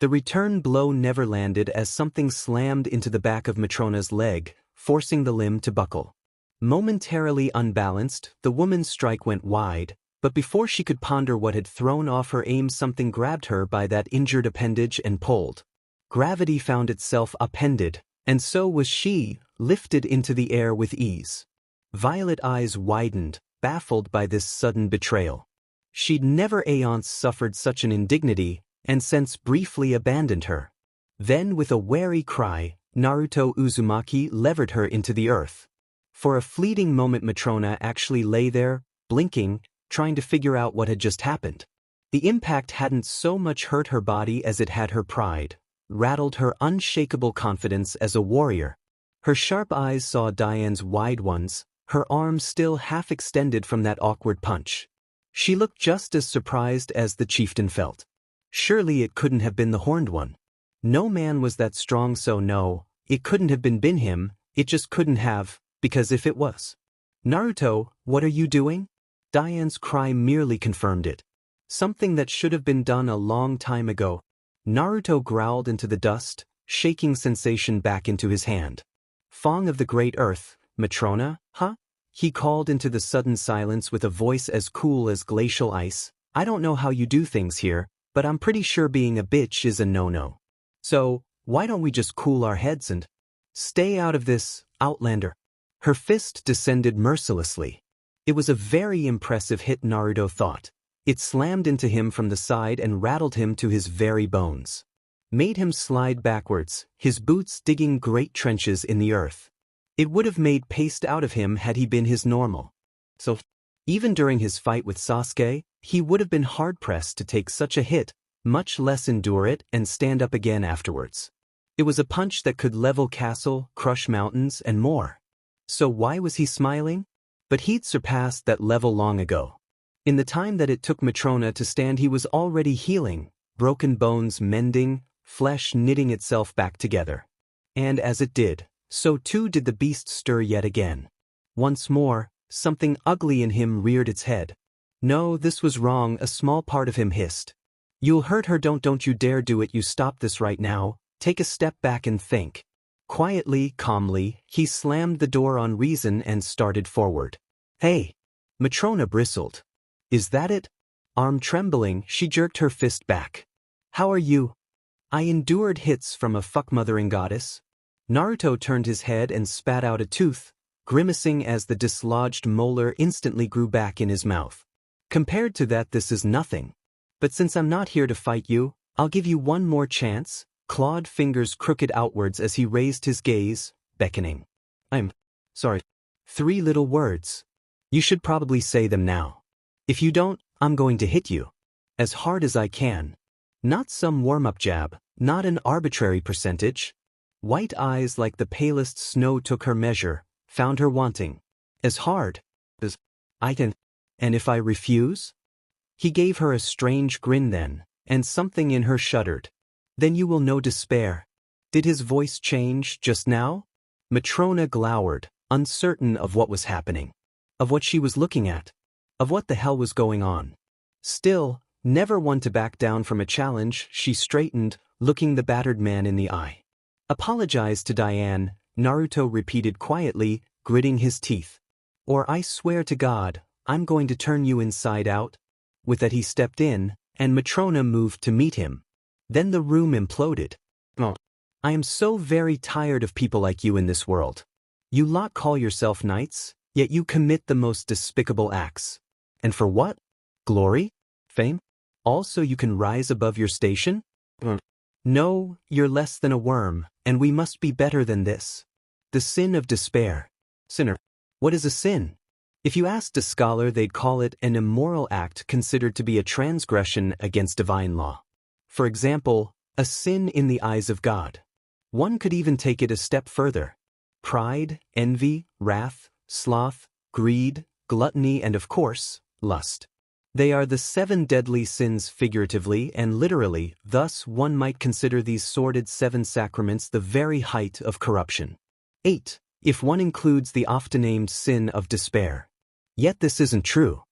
The return blow never landed as something slammed into the back of Matrona's leg, forcing the limb to buckle. Momentarily unbalanced, the woman's strike went wide, but before she could ponder what had thrown off her aim, something grabbed her by that injured appendage and pulled. Gravity found itself upended, and so was she, lifted into the air with ease. Violet eyes widened, baffled by this sudden betrayal. She'd never aeons suffered such an indignity, and since briefly abandoned her. Then with a wary cry, Naruto Uzumaki levered her into the earth. For a fleeting moment Matrona actually lay there, blinking, trying to figure out what had just happened. The impact hadn't so much hurt her body as it had her pride, rattled her unshakable confidence as a warrior. Her sharp eyes saw Diane's wide ones, her arms still half extended from that awkward punch. She looked just as surprised as the chieftain felt. Surely it couldn't have been the horned one. No man was that strong, so no, it couldn't have been him, it just couldn't have, because if it was. "Naruto, what are you doing?" Diane's cry merely confirmed it. Something that should have been done a long time ago. Naruto growled into the dust, shaking sensation back into his hand. "Fong of the Great Earth, Matrona, huh?" He called into the sudden silence with a voice as cool as glacial ice. "I don't know how you do things here, but I'm pretty sure being a bitch is a no-no. So, Why don't we just cool our heads and stay out of this, Outlander? Her fist descended mercilessly. It was a very impressive hit, Naruto thought. It slammed into him from the side and rattled him to his very bones. Made him slide backwards, his boots digging great trenches in the earth. It would have made paste out of him had he been his normal. So, even during his fight with Sasuke, he would have been hard-pressed to take such a hit, much less endure it and stand up again afterwards. It was a punch that could level castle, crush mountains, and more. So why was he smiling? But he'd surpassed that level long ago. In the time that it took Matrona to stand, he was already healing, broken bones mending, flesh knitting itself back together. And as it did, so too did the beast stir yet again. Once more, something ugly in him reared its head. No, this was wrong, a small part of him hissed. You'll hurt her, don't you dare do it, you stop this right now, take a step back and think. Quietly, calmly, he slammed the door on reason and started forward. Hey! Matrona bristled. Is that it? Arm trembling, she jerked her fist back. How are you? I endured hits from a fuckmothering goddess. Naruto turned his head and spat out a tooth, grimacing as the dislodged molar instantly grew back in his mouth. Compared to that, this is nothing. But since I'm not here to fight you, I'll give you one more chance, clawed fingers crooked outwards as he raised his gaze, beckoning. I'm sorry. 3 little words. You should probably say them now. If you don't, I'm going to hit you. As hard as I can. Not some warm-up jab, not an arbitrary percentage. White eyes like the palest snow took her measure, found her wanting. As hard as I can. And if I refuse? He gave her a strange grin then, and something in her shuddered. Then you will know despair. Did his voice change just now? Matrona glowered, uncertain of what was happening. Of what she was looking at. Of what the hell was going on. Still, never one to back down from a challenge, she straightened, looking the battered man in the eye. Apologize to Diane, Naruto repeated quietly, gritting his teeth. Or I swear to God, I'm going to turn you inside out. With that he stepped in, and Matrona moved to meet him. Then the room imploded. Oh, I am so very tired of people like you in this world. You lot call yourself knights, yet you commit the most despicable acts. And for what? Glory? Fame? Also you can rise above your station? No, you're less than a worm, and we must be better than this. The sin of despair. Sinner. What is a sin? If you asked a scholar, they'd call it an immoral act considered to be a transgression against divine law. For example, a sin in the eyes of God. One could even take it a step further. Pride, envy, wrath, sloth, greed, gluttony, and of course, lust. They are the 7 deadly sins figuratively and literally, thus one might consider these sordid 7 sacraments the very height of corruption. 8. If one includes the often-named sin of despair. Yet this isn't true.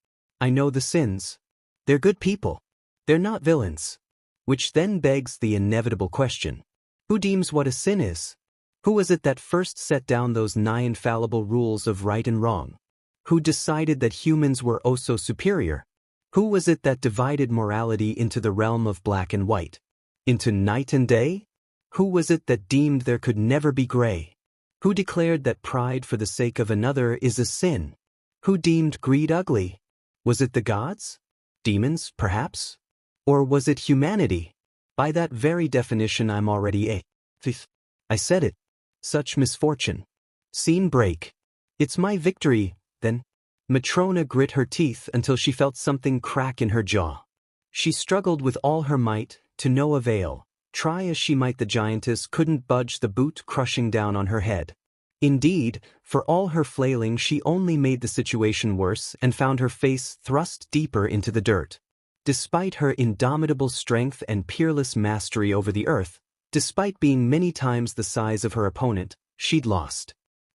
I know the sins. They're good people. They're not villains. Which then begs the inevitable question. Who deems what a sin is? Who was it that first set down those 9 infallible rules of right and wrong? Who decided that humans were oh so superior? Who was it that divided morality into the realm of black and white? Into night and day? Who was it that deemed there could never be gray? Who declared that pride for the sake of another is a sin? Who deemed greed ugly? Was it the gods? Demons, perhaps? Or was it humanity? By that very definition I'm already a thief. I said it. Such misfortune. Scene break. It's my victory, then. Matrona grit her teeth until she felt something crack in her jaw. She struggled with all her might, to no avail. Try as she might, the giantess couldn't budge the boot crushing down on her head. Indeed, for all her flailing, she only made the situation worse and found her face thrust deeper into the dirt. Despite her indomitable strength and peerless mastery over the earth, despite being many times the size of her opponent, she'd lost.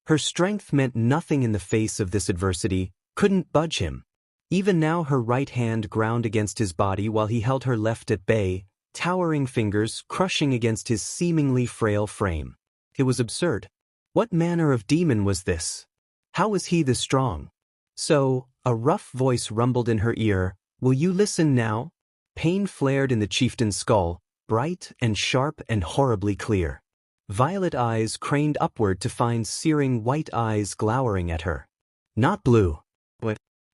Her strength meant nothing in the face of this adversity, couldn't budge him. Even now her right hand ground against his body while he held her left at bay, towering fingers crushing against his seemingly frail frame. It was absurd. What manner of demon was this? How was he this strong? So, a rough voice rumbled in her ear, "Will you listen now?" Pain flared in the chieftain's skull, bright and sharp and horribly clear. Violet eyes craned upward to find searing white eyes glowering at her. Not blue.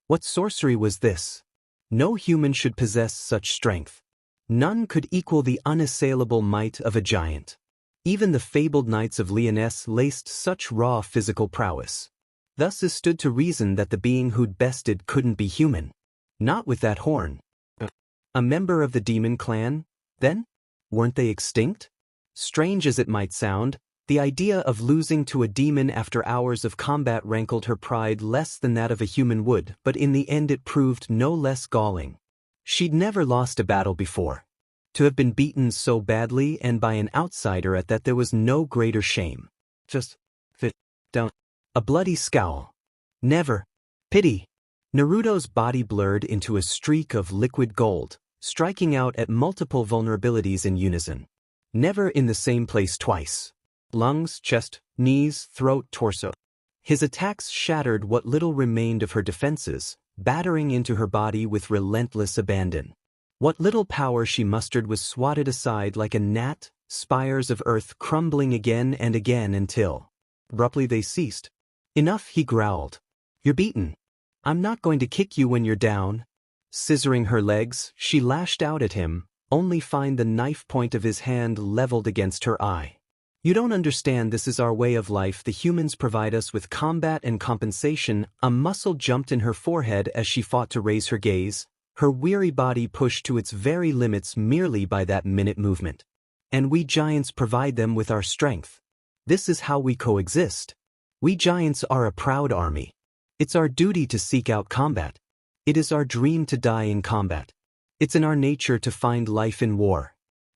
What sorcery was this? No human should possess such strength. None could equal the unassailable might of a giant. Even the fabled knights of Lyonesse laced such raw physical prowess. Thus it stood to reason that the being who'd bested couldn't be human. Not with that horn. A member of the demon clan, then? Weren't they extinct? Strange as it might sound, the idea of losing to a demon after hours of combat rankled her pride less than that of a human would, but in the end it proved no less galling. She'd never lost a battle before. To have been beaten so badly and by an outsider at that, there was no greater shame. Just fit down. A bloody scowl. Never. Pity. Naruto's body blurred into a streak of liquid gold, striking out at multiple vulnerabilities in unison. Never in the same place twice. Lungs, chest, knees, throat, torso. His attacks shattered what little remained of her defenses, battering into her body with relentless abandon. What little power she mustered was swatted aside like a gnat, spires of earth crumbling again and again until, abruptly, they ceased. Enough, he growled. You're beaten. I'm not going to kick you when you're down. Scissoring her legs, she lashed out at him, only find the knife point of his hand leveled against her eye. You don't understand, this is our way of life. The humans provide us with combat and compensation. A muscle jumped in her forehead as she fought to raise her gaze, her weary body pushed to its very limits merely by that minute movement. And we giants provide them with our strength. This is how we coexist. We giants are a proud army. It's our duty to seek out combat. It is our dream to die in combat. It's in our nature to find life in war.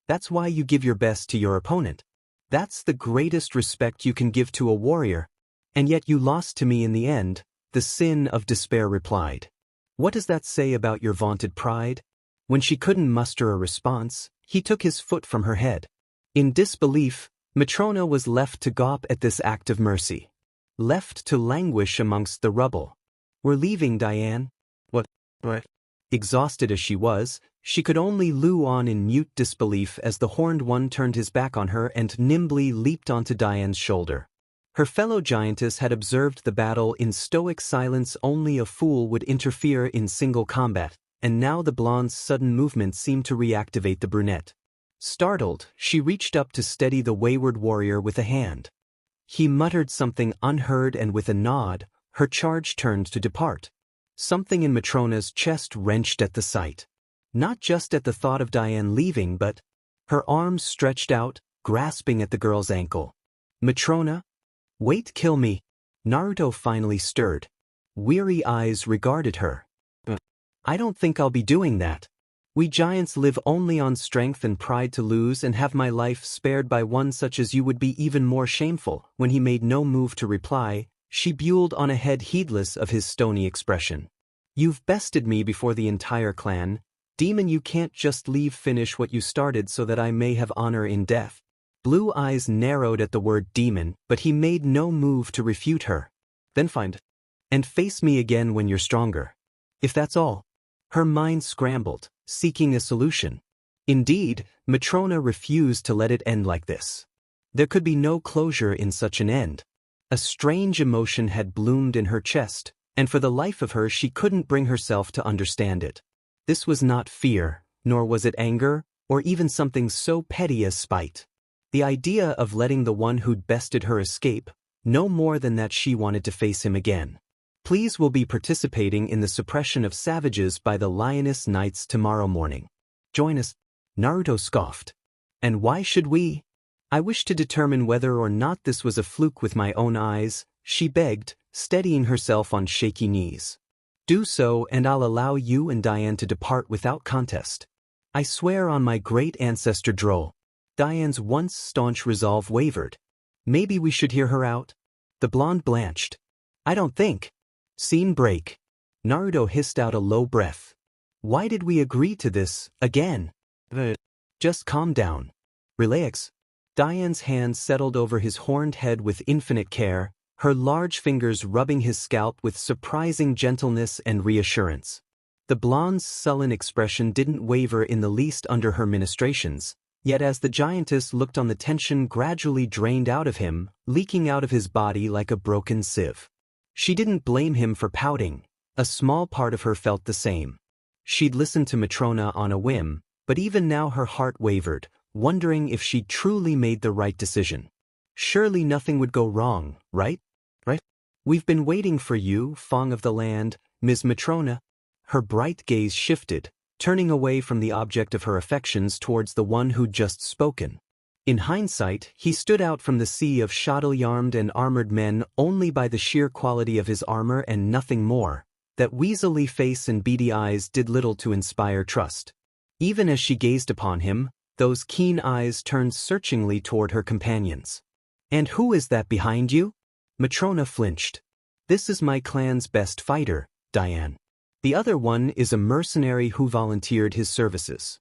That's why you give your best to your opponent. That's the greatest respect you can give to a warrior. And yet you lost to me in the end, the sin of despair replied. What does that say about your vaunted pride? When she couldn't muster a response, he took his foot from her head. In disbelief, Matrona was left to gape at this act of mercy. Left to languish amongst the rubble. We're leaving, Diane. What? Exhausted as she was, she could only loo on in mute disbelief as the horned one turned his back on her and nimbly leaped onto Diane's shoulder. Her fellow giantess had observed the battle in stoic silence. Only a fool would interfere in single combat, and now the blonde's sudden movement seemed to reactivate the brunette. Startled, she reached up to steady the wayward warrior with a hand. He muttered something unheard, and with a nod, her charge turned to depart. Something in Matrona's chest wrenched at the sight. Not just at the thought of Diane leaving, but her arms stretched out, grasping at the girl's ankle. Matrona? Wait, kill me. Naruto finally stirred. Weary eyes regarded her. I don't think I'll be doing that. We giants live only on strength and pride. To lose and have my life spared by one such as you would be even more shameful. When he made no move to reply, she buelled on ahead, heedless of his stony expression. You've bested me before the entire clan. Demon, you can't just leave. Finish what you started so that I may have honor in death. Blue eyes narrowed at the word demon, but he made no move to refute her. Then find and face me again when you're stronger. If that's all. Her mind scrambled, seeking a solution. Indeed, Matrona refused to let it end like this. There could be no closure in such an end. A strange emotion had bloomed in her chest, and for the life of her she couldn't bring herself to understand it. This was not fear, nor was it anger, or even something so petty as spite. The idea of letting the one who'd bested her escape, no more than that she wanted to face him again. Please, will be participating in the suppression of savages by the Lioness Knights tomorrow morning. Join us. Naruto scoffed. And why should we? I wish to determine whether or not this was a fluke with my own eyes, she begged, steadying herself on shaky knees. Do so and I'll allow you and Diane to depart without contest. I swear on my great ancestor Droll. Diane's once staunch resolve wavered. Maybe we should hear her out? The blonde blanched. I don't think. Scene break. Naruto hissed out a low breath. Why did we agree to this, again? Just calm down. Relax. Diane's hand settled over his horned head with infinite care, her large fingers rubbing his scalp with surprising gentleness and reassurance. The blonde's sullen expression didn't waver in the least under her ministrations, Yet as the giantess looked on, the tension gradually drained out of him, leaking out of his body like a broken sieve. She didn't blame him for pouting. A small part of her felt the same. She'd listened to Matrona on a whim, but even now her heart wavered, wondering if she'd truly made the right decision. Surely nothing would go wrong, right? We've been waiting for you, Fong of the land, Ms. Matrona. Her bright gaze shifted, turning away from the object of her affections towards the one who'd just spoken. In hindsight, he stood out from the sea of shuttle-armed and armored men only by the sheer quality of his armor and nothing more. That weaselly face and beady eyes did little to inspire trust. Even as she gazed upon him, those keen eyes turned searchingly toward her companions. "And who is that behind you?" Matrona flinched. "This is my clan's best fighter, Diane. The other one is a mercenary who volunteered his services.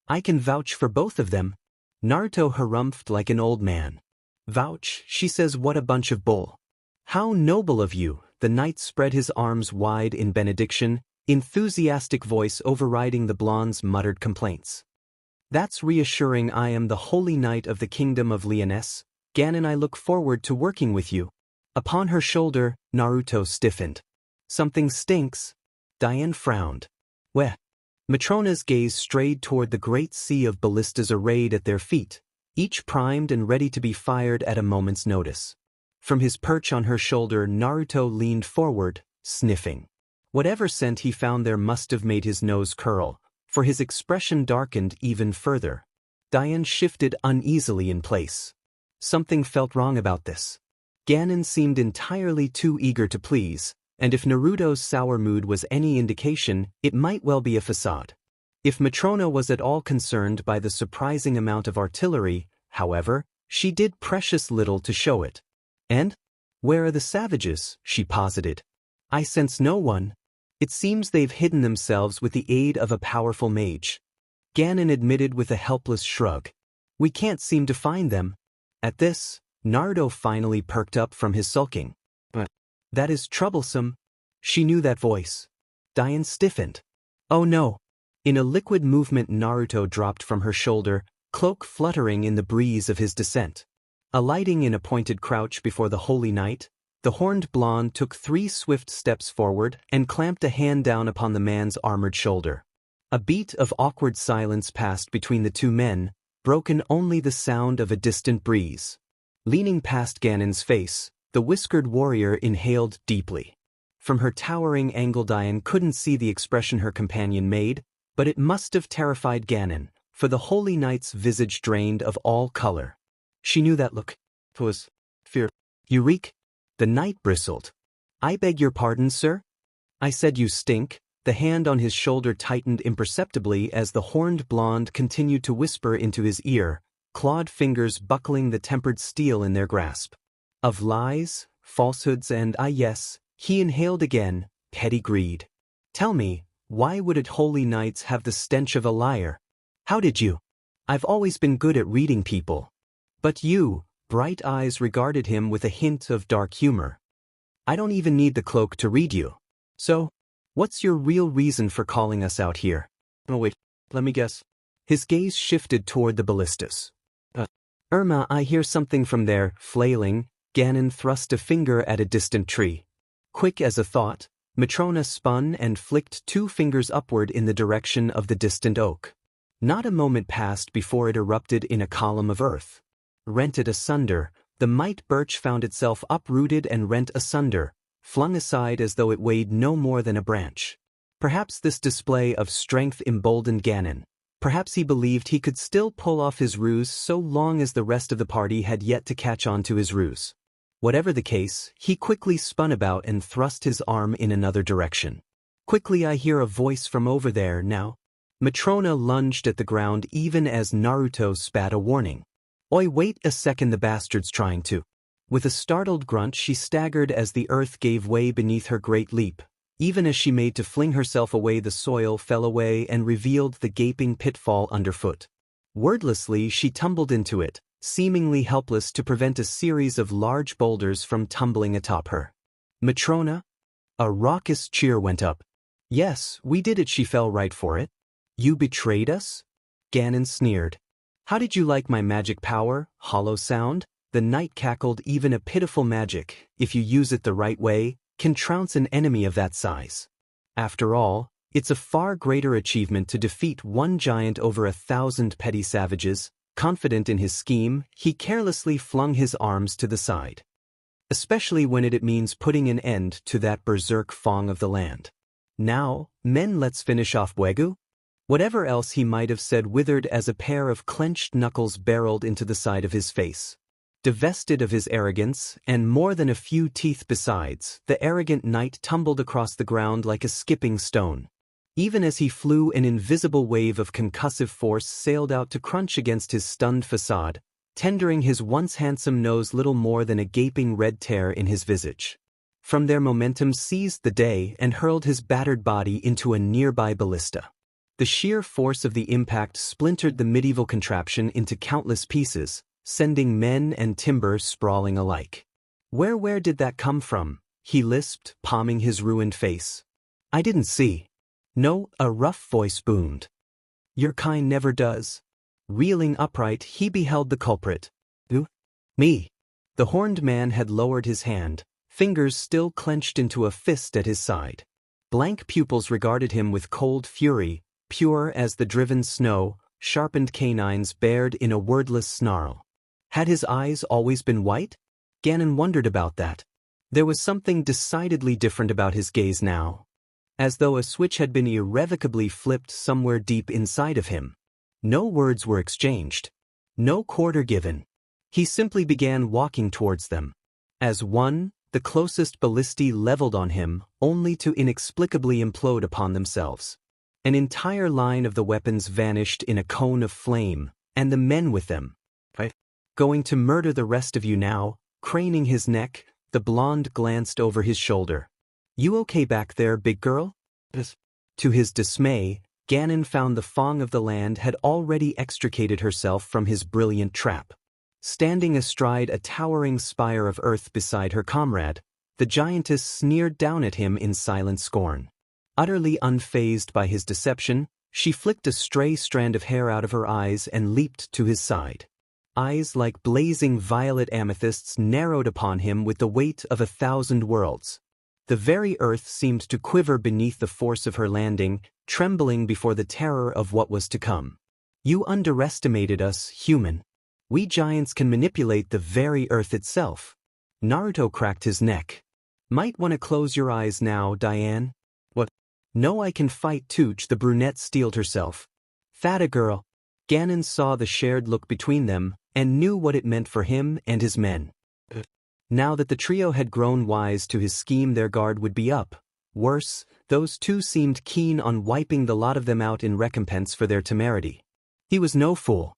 I can vouch for both of them." Naruto harumphed like an old man. "Vouch," she says, "what a bunch of bull. How noble of you." The knight spread his arms wide in benediction, enthusiastic voice overriding the blonde's muttered complaints. "That's reassuring. I am the holy knight of the kingdom of Lyonesse. Gan and I look forward to working with you." Upon her shoulder, Naruto stiffened. "Something stinks." Diane frowned. "Weh." Matrona's gaze strayed toward the great sea of ballistas arrayed at their feet, each primed and ready to be fired at a moment's notice. From his perch on her shoulder, Naruto leaned forward, sniffing. Whatever scent he found there must have made his nose curl, for his expression darkened even further. Diane shifted uneasily in place. Something felt wrong about this. Ganon seemed entirely too eager to please, and if Naruto's sour mood was any indication, it might well be a facade. If Matrona was at all concerned by the surprising amount of artillery, however, she did precious little to show it. "And? Where are the savages?" she posited. "I sense no one. It seems they've hidden themselves with the aid of a powerful mage." Ganon admitted with a helpless shrug. "We can't seem to find them." At this, Naruto finally perked up from his sulking. "That is troublesome." She knew that voice. Diane stiffened. "Oh no." In a liquid movement, Naruto dropped from her shoulder, cloak fluttering in the breeze of his descent. Alighting in a pointed crouch before the holy knight, the horned blonde took 3 swift steps forward and clamped a hand down upon the man's armored shoulder. A beat of awkward silence passed between the two men, broken only the sound of a distant breeze. Leaning past Ganon's face, the whiskered warrior inhaled deeply. From her towering angle, Diane couldn't see the expression her companion made, but it must have terrified Ganon, for the holy knight's visage drained of all color. She knew that look. It was fear. "Eureka!" The knight bristled. "I beg your pardon, sir?" "I said you stink." The hand on his shoulder tightened imperceptibly as the horned blonde continued to whisper into his ear, clawed fingers buckling the tempered steel in their grasp. "Of lies, falsehoods and yes," he inhaled again, petty greed. "Tell me, why would it holy knights have the stench of a liar? How did you?" "I've always been good at reading people." "But you," bright eyes regarded him with a hint of dark humor. "I don't even need the cloak to read you. So, what's your real reason for calling us out here?" "Oh wait, let me guess." His gaze shifted toward the ballistas. Irma, I hear something from there." Flailing, Ganon thrust a finger at a distant tree. Quick as a thought, Matrona spun and flicked 2 fingers upward in the direction of the distant oak. Not a moment passed before it erupted in a column of earth. Rented asunder, the might birch found itself uprooted and rent asunder, flung aside as though it weighed no more than a branch. Perhaps this display of strength emboldened Ganon. Perhaps he believed he could still pull off his ruse so long as the rest of the party had yet to catch on to his ruse. Whatever the case, he quickly spun about and thrust his arm in another direction. "Quickly, I hear a voice from over there now." Matrona lunged at the ground even as Naruto spat a warning. "Oi, wait a second, the bastard's trying to." With a startled grunt, she staggered as the earth gave way beneath her great leap. Even as she made to fling herself away, the soil fell away and revealed the gaping pitfall underfoot. Wordlessly, she tumbled into it, seemingly helpless to prevent a series of large boulders from tumbling atop her. "Matrona?" A raucous cheer went up. "Yes, we did it." She fell right for it. "You betrayed us?" Ganon sneered. How did you like my magic power, hollow sound? The knight cackled. Even a pitiful magic, if you use it the right way, can trounce an enemy of that size. After all, it's a far greater achievement to defeat one giant over 1,000 petty savages. Confident in his scheme, he carelessly flung his arms to the side. Especially when it means putting an end to that berserk Fong of the land. Now, men, let's finish off Wegu? Whatever else he might have said withered as a pair of clenched knuckles barreled into the side of his face. Divested of his arrogance, and more than a few teeth besides, the arrogant knight tumbled across the ground like a skipping stone. Even as he flew, an invisible wave of concussive force sailed out to crunch against his stunned facade, tendering his once handsome nose little more than a gaping red tear in his visage. From their momentum seized the day and hurled his battered body into a nearby ballista. The sheer force of the impact splintered the medieval contraption into countless pieces, sending men and timber sprawling alike. Where did that come from? He lisped, palming his ruined face. I didn't see. No, a rough voice boomed. Your kind never does. Reeling upright, he beheld the culprit. Who? Me. The horned man had lowered his hand, fingers still clenched into a fist at his side. Blank pupils regarded him with cold fury, pure as the driven snow, sharpened canines bared in a wordless snarl. Had his eyes always been white? Ganon wondered about that. There was something decidedly different about his gaze now. As though a switch had been irrevocably flipped somewhere deep inside of him. No words were exchanged. No quarter given. He simply began walking towards them. As one, the closest ballistae leveled on him, only to inexplicably implode upon themselves. An entire line of the weapons vanished in a cone of flame, and the men with them. Going to murder the rest of you now? Craning his neck, the blonde glanced over his shoulder. You okay back there, big girl? Yes. To his dismay, Ganon found the Fong of the land had already extricated herself from his brilliant trap. Standing astride a towering spire of earth beside her comrade, the giantess sneered down at him in silent scorn. Utterly unfazed by his deception, she flicked a stray strand of hair out of her eyes and leaped to his side. Eyes like blazing violet amethysts narrowed upon him with the weight of 1,000 worlds. The very earth seemed to quiver beneath the force of her landing, trembling before the terror of what was to come. You underestimated us, human. We giants can manipulate the very earth itself. Naruto cracked his neck. Might want to close your eyes now, Diane. What? No, I can fight Tooch, the brunette steeled herself. Fata girl. Ganon saw the shared look between them, and knew what it meant for him and his men. Now that the trio had grown wise to his scheme, their guard would be up. Worse, those two seemed keen on wiping the lot of them out in recompense for their temerity. He was no fool.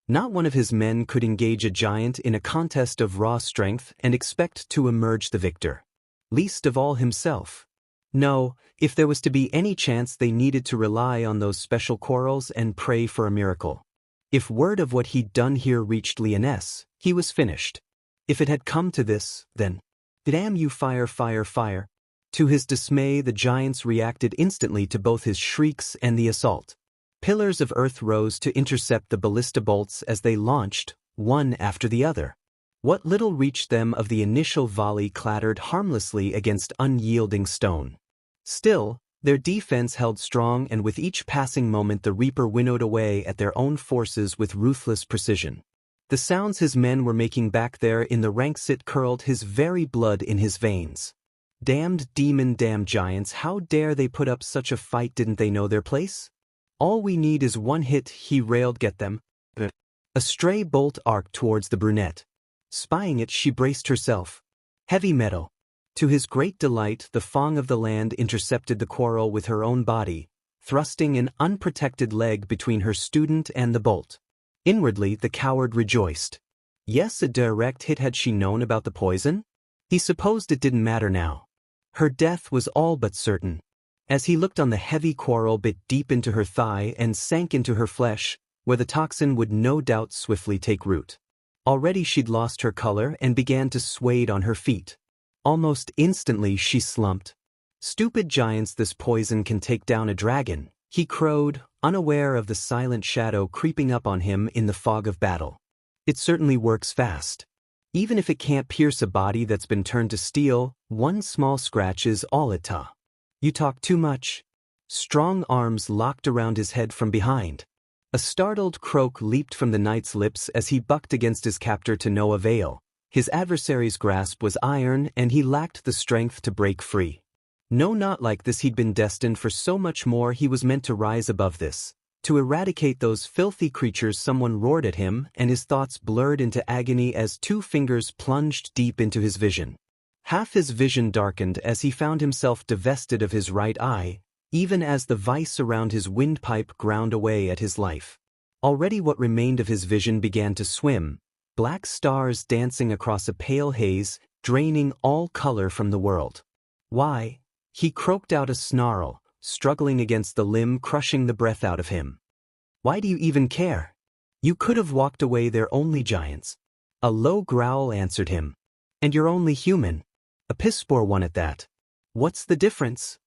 Not one of his men could engage a giant in a contest of raw strength and expect to emerge the victor. Least of all himself. No, if there was to be any chance, they needed to rely on those special quarrels and pray for a miracle. If word of what he'd done here reached Lyonesse, he was finished. If it had come to this, then, damn you, fire, fire, fire. To his dismay, the giants reacted instantly to both his shrieks and the assault. Pillars of earth rose to intercept the ballista bolts as they launched, one after the other. What little reached them of the initial volley clattered harmlessly against unyielding stone. Still, their defense held strong, and with each passing moment the Reaper winnowed away at their own forces with ruthless precision. The sounds his men were making back there in the ranks, it curled his very blood in his veins. Damned demon, damned giants, how dare they put up such a fight? Didn't they know their place? All we need is one hit, he railed. Get them. A stray bolt arced towards the brunette. Spying it, she braced herself. Heavy metal. To his great delight, the Fong of the land intercepted the quarrel with her own body, thrusting an unprotected leg between her student and the bolt. Inwardly, the coward rejoiced. Yes, a direct hit. Had she known about the poison? He supposed it didn't matter now. Her death was all but certain. As he looked on, the heavy quarrel bit deep into her thigh and sank into her flesh, where the toxin would no doubt swiftly take root. Already she'd lost her color and began to sway on her feet. Almost instantly she slumped. Stupid giants, this poison can take down a dragon, He crowed, unaware of the silent shadow creeping up on him in the fog of battle. It certainly works fast. Even if it can't pierce a body that's been turned to steel, one small scratch is all it takes. You talk too much. Strong arms locked around his head from behind. A startled croak leaped from the knight's lips as he bucked against his captor to no avail. His adversary's grasp was iron and he lacked the strength to break free. No, not like this. He'd been destined for so much more. He was meant to rise above this. To eradicate those filthy creatures. Someone roared at him, and his thoughts blurred into agony as two fingers plunged deep into his vision. Half his vision darkened as he found himself divested of his right eye, even as the vice around his windpipe ground away at his life. Already what remained of his vision began to swim, black stars dancing across a pale haze, draining all color from the world. Why? He croaked out a snarl, struggling against the limb crushing the breath out of him. Why do you even care? You could have walked away. They're only giants. A low growl answered him. And you're only human. A piss-poor one at that. What's the difference?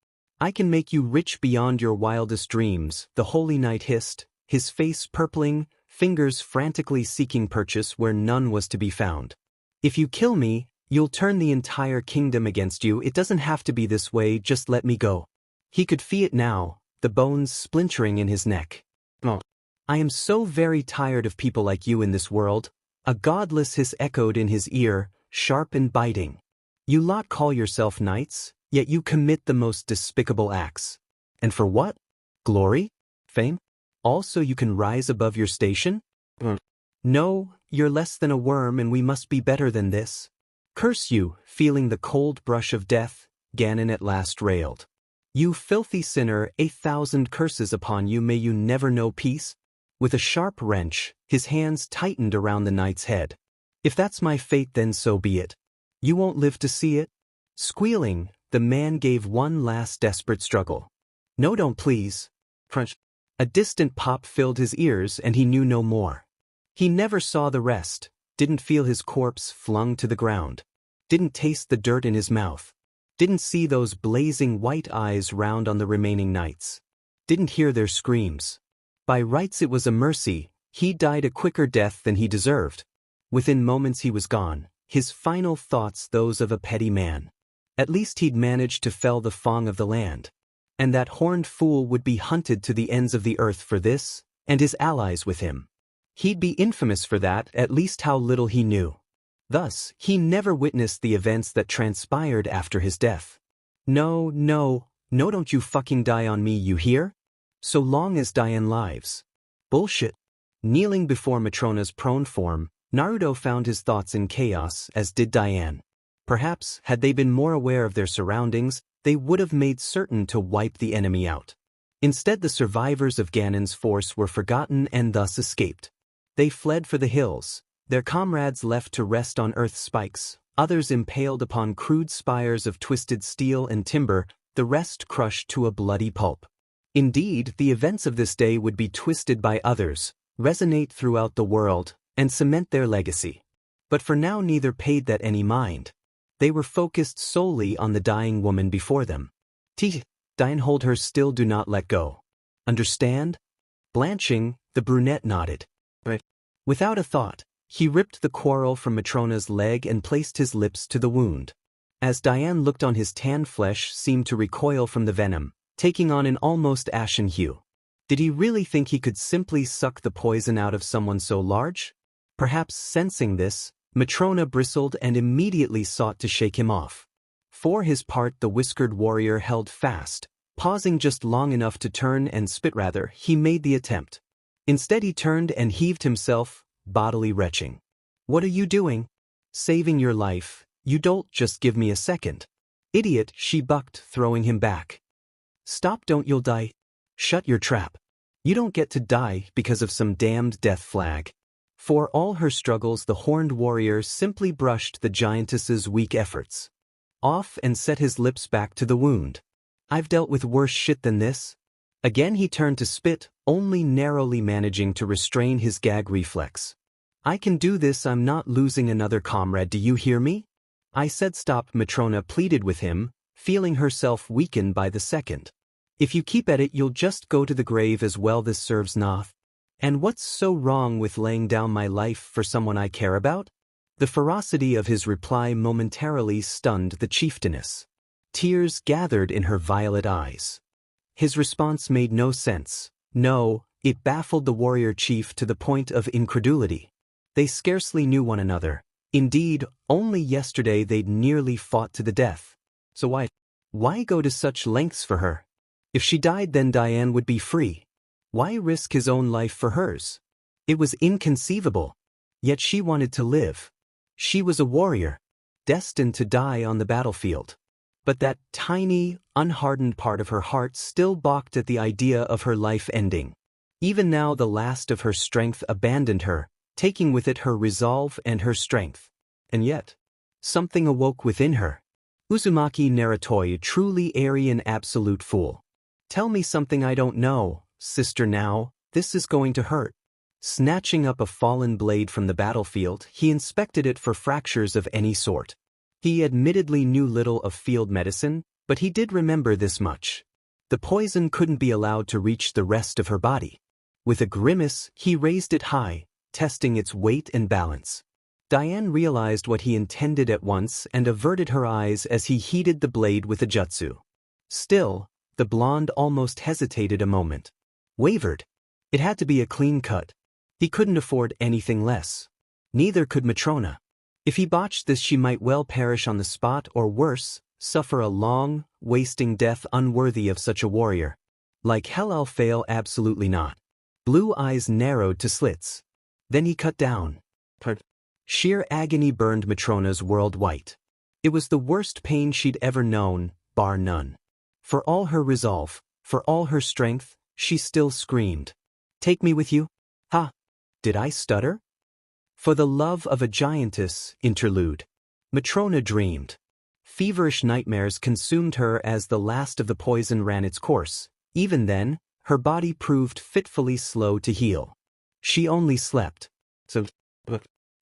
I can make you rich beyond your wildest dreams, the holy knight hissed, his face purpling, fingers frantically seeking purchase where none was to be found. If you kill me, you'll turn the entire kingdom against you. It doesn't have to be this way, just let me go. He could feel it now, the bones splintering in his neck. Oh. I am so very tired of people like you in this world. A godless hiss echoed in his ear, sharp and biting. You lot call yourself knights, yet you commit the most despicable acts. And for what? Glory? Fame? Also you can rise above your station? No, you're less than a worm and we must be better than this. Curse you, feeling the cold brush of death, Ganon at last railed. You filthy sinner, 1,000 curses upon you, may you never know peace? With a sharp wrench, his hands tightened around the knight's head. If that's my fate, then so be it. You won't live to see it. Squealing, the man gave one last desperate struggle. No, don't please. Crunch. A distant pop filled his ears and he knew no more. He never saw the rest, didn't feel his corpse flung to the ground, didn't taste the dirt in his mouth, didn't see those blazing white eyes round on the remaining knights, didn't hear their screams. By rights it was a mercy, he died a quicker death than he deserved. Within moments he was gone, his final thoughts those of a petty man. At least he'd managed to fell the Fong of the land. And that horned fool would be hunted to the ends of the earth for this, and his allies with him. He'd be infamous for that, at least how little he knew. Thus, he never witnessed the events that transpired after his death. No, don't you fucking die on me, you hear? So long as Diane lives. Bullshit. Kneeling before Matrona's prone form, Naruto found his thoughts in chaos, as did Diane. Perhaps, had they been more aware of their surroundings, they would have made certain to wipe the enemy out. Instead, the survivors of Ganon's force were forgotten and thus escaped. They fled for the hills, their comrades left to rest on earth spikes, others impaled upon crude spires of twisted steel and timber, the rest crushed to a bloody pulp. Indeed, the events of this day would be twisted by others, resonate throughout the world, and cement their legacy. But for now neither paid that any mind. They were focused solely on the dying woman before them. Diane, hold her still, do not let go. Understand? Blanching, the brunette nodded. Right. Without a thought, he ripped the quarrel from Matrona's leg and placed his lips to the wound. As Diane looked on, his tan flesh seemed to recoil from the venom, taking on an almost ashen hue. Did he really think he could simply suck the poison out of someone so large? Perhaps sensing this, Matrona bristled and immediately sought to shake him off. For his part, the whiskered warrior held fast, pausing just long enough to turn and spit. Rather, he made the attempt. Instead he turned and heaved himself, bodily retching. What are you doing? Saving your life. You don't just give me a second. Idiot, she bucked, throwing him back. Stop, don't, you'll die. Shut your trap. You don't get to die because of some damned death flag. For all her struggles, the horned warrior simply brushed the giantess's weak efforts off and set his lips back to the wound. I've dealt with worse shit than this. Again he turned to spit, only narrowly managing to restrain his gag reflex. I can do this, I'm not losing another comrade, do you hear me? I said stop, Matrona pleaded with him, feeling herself weaken by the second. If you keep at it you'll just go to the grave as well. This serves noth. And what's so wrong with laying down my life for someone I care about? The ferocity of his reply momentarily stunned the chieftainess. Tears gathered in her violet eyes. His response made no sense. No, it baffled the warrior chief to the point of incredulity. They scarcely knew one another. Indeed, only yesterday they'd nearly fought to the death. So why go to such lengths for her? If she died then Diane would be free. Why risk his own life for hers? It was inconceivable. Yet she wanted to live. She was a warrior, destined to die on the battlefield. But that tiny, unhardened part of her heart still balked at the idea of her life ending. Even now the last of her strength abandoned her, taking with it her resolve and her strength. And yet, something awoke within her. Uzumaki Naruto, truly airy and absolute fool. Tell me something I don't know, sister, now, this is going to hurt. Snatching up a fallen blade from the battlefield, he inspected it for fractures of any sort. He admittedly knew little of field medicine, but he did remember this much. The poison couldn't be allowed to reach the rest of her body. With a grimace, he raised it high, testing its weight and balance. Diane realized what he intended at once and averted her eyes as he heated the blade with a jutsu. Still, the blonde almost hesitated a moment. Wavered. It had to be a clean cut. He couldn't afford anything less. Neither could Matrona. If he botched this she might well perish on the spot or worse, suffer a long, wasting death unworthy of such a warrior. Like hell I'll fail, absolutely not. Blue eyes narrowed to slits. Then he cut down. Sheer agony burned Matrona's world white. It was the worst pain she'd ever known, bar none. For all her resolve, for all her strength, she still screamed. Take me with you? Ha! Did I stutter? For the love of a giantess, interlude. Matrona dreamed. Feverish nightmares consumed her as the last of the poison ran its course. Even then, her body proved fitfully slow to heal. She only slept.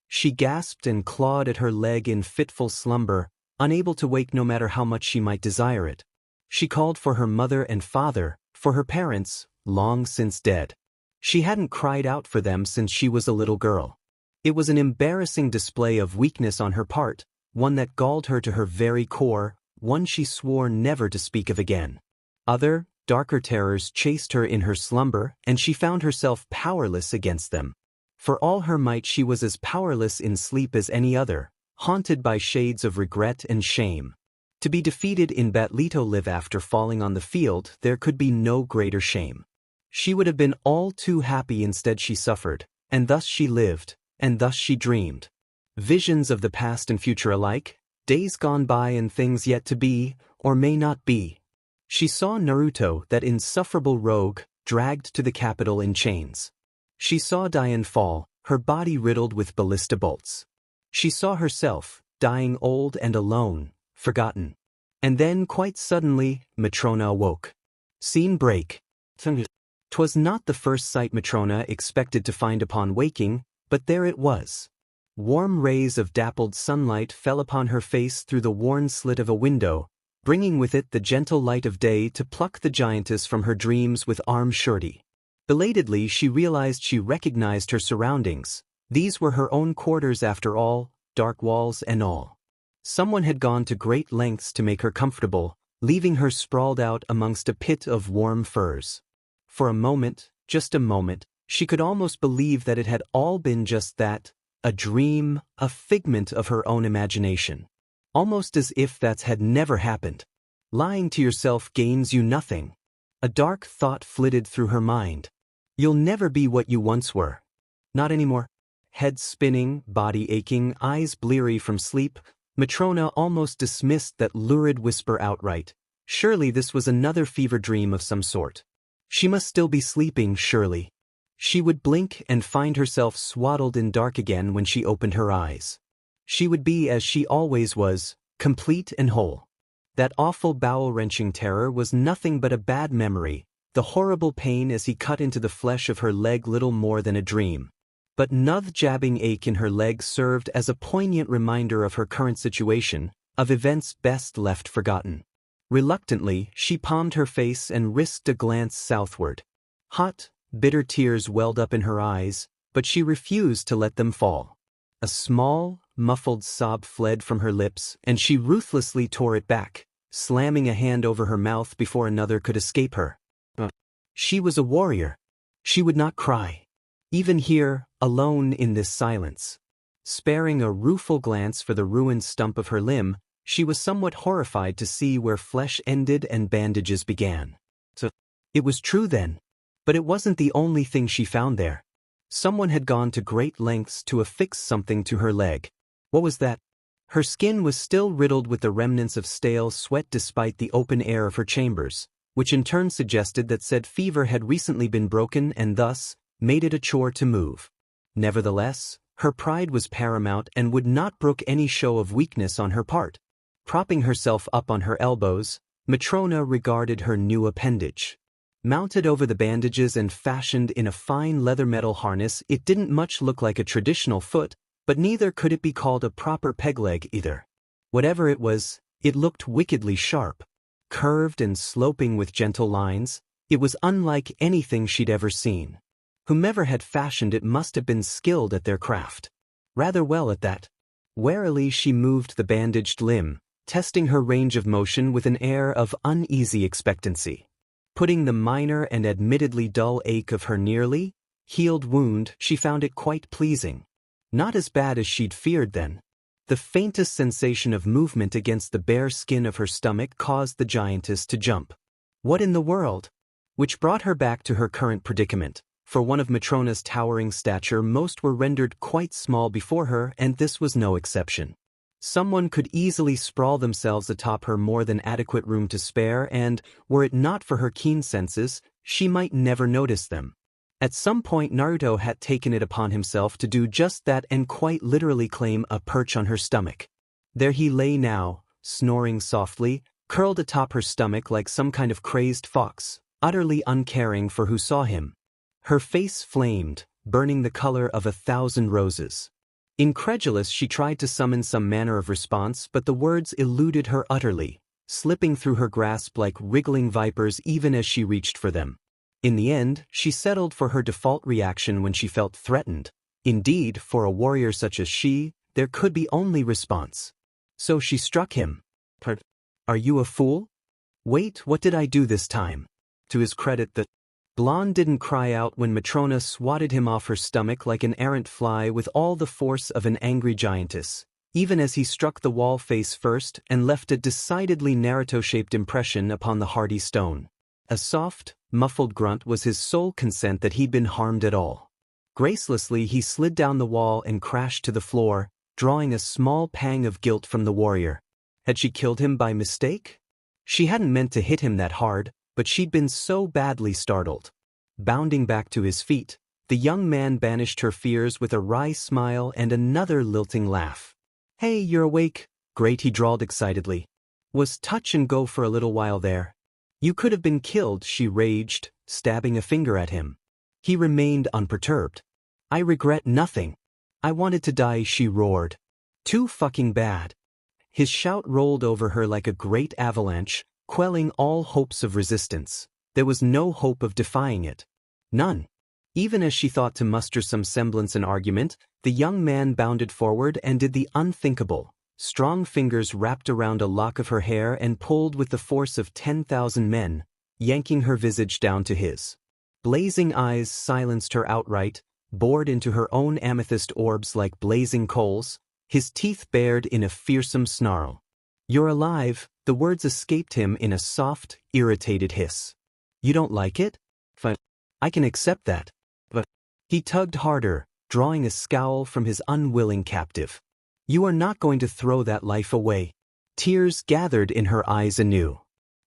She gasped and clawed at her leg in fitful slumber, unable to wake no matter how much she might desire it. She called for her mother and father, for her parents, long since dead. She hadn't cried out for them since she was a little girl. It was an embarrassing display of weakness on her part, one that galled her to her very core, one she swore never to speak of again. Other, darker terrors chased her in her slumber, and she found herself powerless against them. For all her might she was as powerless in sleep as any other, haunted by shades of regret and shame. To be defeated in Batlito live after falling on the field, there could be no greater shame. She would have been all too happy, instead she suffered, and thus she lived, and thus she dreamed. Visions of the past and future alike, days gone by and things yet to be, or may not be. She saw Naruto, that insufferable rogue, dragged to the capital in chains. She saw Diane fall, her body riddled with ballista bolts. She saw herself, dying old and alone, forgotten. And then, quite suddenly, Matrona awoke. Scene break. 'Twas not the first sight Matrona expected to find upon waking, but there it was. Warm rays of dappled sunlight fell upon her face through the worn slit of a window, bringing with it the gentle light of day to pluck the giantess from her dreams with arm surety. Belatedly she realized she recognized her surroundings. These were her own quarters after all, dark walls and all. Someone had gone to great lengths to make her comfortable, leaving her sprawled out amongst a pit of warm furs. For a moment, just a moment, she could almost believe that it had all been just that, a dream, a figment of her own imagination. Almost as if that had never happened. Lying to yourself gains you nothing. A dark thought flitted through her mind. You'll never be what you once were. Not anymore. Head spinning, body aching, eyes bleary from sleep, Matrona almost dismissed that lurid whisper outright. Surely this was another fever dream of some sort. She must still be sleeping, surely. She would blink and find herself swaddled in dark again when she opened her eyes. She would be as she always was, complete and whole. That awful bowel-wrenching terror was nothing but a bad memory, the horrible pain as he cut into the flesh of her leg little more than a dream. But the jabbing ache in her leg served as a poignant reminder of her current situation, of events best left forgotten. Reluctantly, she palmed her face and risked a glance southward. Hot, bitter tears welled up in her eyes, but she refused to let them fall. A small, muffled sob fled from her lips, and she ruthlessly tore it back, slamming a hand over her mouth before another could escape her. She was a warrior. She would not cry. Even here, alone in this silence. Sparing a rueful glance for the ruined stump of her limb, she was somewhat horrified to see where flesh ended and bandages began. So, it was true then. But it wasn't the only thing she found there. Someone had gone to great lengths to affix something to her leg. What was that? Her skin was still riddled with the remnants of stale sweat despite the open air of her chambers, which in turn suggested that said fever had recently been broken and thus made it a chore to move. Nevertheless, her pride was paramount and would not brook any show of weakness on her part. Propping herself up on her elbows, Matrona regarded her new appendage. Mounted over the bandages and fashioned in a fine leather metal harness, it didn't much look like a traditional foot, but neither could it be called a proper peg leg either. Whatever it was, it looked wickedly sharp. Curved and sloping with gentle lines, it was unlike anything she'd ever seen. Whomever had fashioned it must have been skilled at their craft. Rather well at that. Warily she moved the bandaged limb, testing her range of motion with an air of uneasy expectancy. Putting the minor and admittedly dull ache of her nearly healed wound, she found it quite pleasing. Not as bad as she'd feared then. The faintest sensation of movement against the bare skin of her stomach caused the giantess to jump. What in the world? Which brought her back to her current predicament. For one of Matrona's towering stature, most were rendered quite small before her, and this was no exception. Someone could easily sprawl themselves atop her more than adequate room to spare, and, were it not for her keen senses, she might never notice them. At some point Naruto had taken it upon himself to do just that and quite literally claim a perch on her stomach. There he lay now, snoring softly, curled atop her stomach like some kind of crazed fox, utterly uncaring for who saw him. Her face flamed, burning the color of 1,000 roses. Incredulous, she tried to summon some manner of response, but the words eluded her utterly, slipping through her grasp like wriggling vipers even as she reached for them. In the end, she settled for her default reaction when she felt threatened. Indeed, for a warrior such as she, there could be only response. So she struck him. "Are you a fool? Wait, what did I do this time?" To his credit, the blonde didn't cry out when Matrona swatted him off her stomach like an errant fly with all the force of an angry giantess, even as he struck the wall face first and left a decidedly Naruto-shaped impression upon the hardy stone. A soft, muffled grunt was his sole consent that he'd been harmed at all. Gracelessly he slid down the wall and crashed to the floor, drawing a small pang of guilt from the warrior. Had she killed him by mistake? She hadn't meant to hit him that hard, but she'd been so badly startled. Bounding back to his feet, the young man banished her fears with a wry smile and another lilting laugh. "Hey, you're awake." "Great," he drawled excitedly. "Was touch and go for a little while there." "You could have been killed," she raged, stabbing a finger at him. He remained unperturbed. "I regret nothing. I wanted to die," she roared. "Too fucking bad." His shout rolled over her like a great avalanche, quelling all hopes of resistance. There was no hope of defying it. None. Even as she thought to muster some semblance of argument, the young man bounded forward and did the unthinkable. Strong fingers wrapped around a lock of her hair and pulled with the force of 10,000 men, yanking her visage down to his. Blazing eyes silenced her outright, bored into her own amethyst orbs like blazing coals, his teeth bared in a fearsome snarl. "You're alive," the words escaped him in a soft, irritated hiss. "You don't like it? Fine. I can accept that. But..." He tugged harder, drawing a scowl from his unwilling captive. "You are not going to throw that life away." Tears gathered in her eyes anew.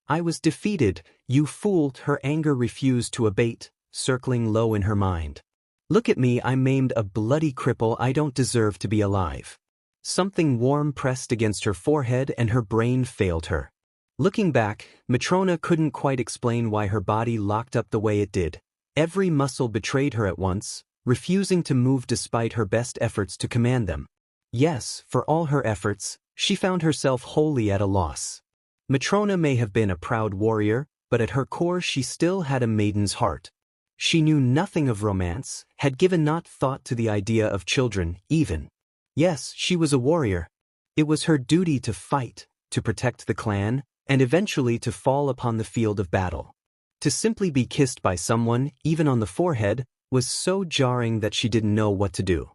"I was defeated, you fool." Her anger refused to abate, circling low in her mind. "Look at me, I'm maimed, a bloody cripple. I don't deserve to be alive." Something warm pressed against her forehead and her brain failed her. Looking back, Matrona couldn't quite explain why her body locked up the way it did. Every muscle betrayed her at once, refusing to move despite her best efforts to command them. Yes, for all her efforts, she found herself wholly at a loss. Matrona may have been a proud warrior, but at her core she still had a maiden's heart. She knew nothing of romance, had given not thought to the idea of children, even. Yes, she was a warrior. It was her duty to fight, to protect the clan, and eventually to fall upon the field of battle. To simply be kissed by someone, even on the forehead, was so jarring that she didn't know what to do.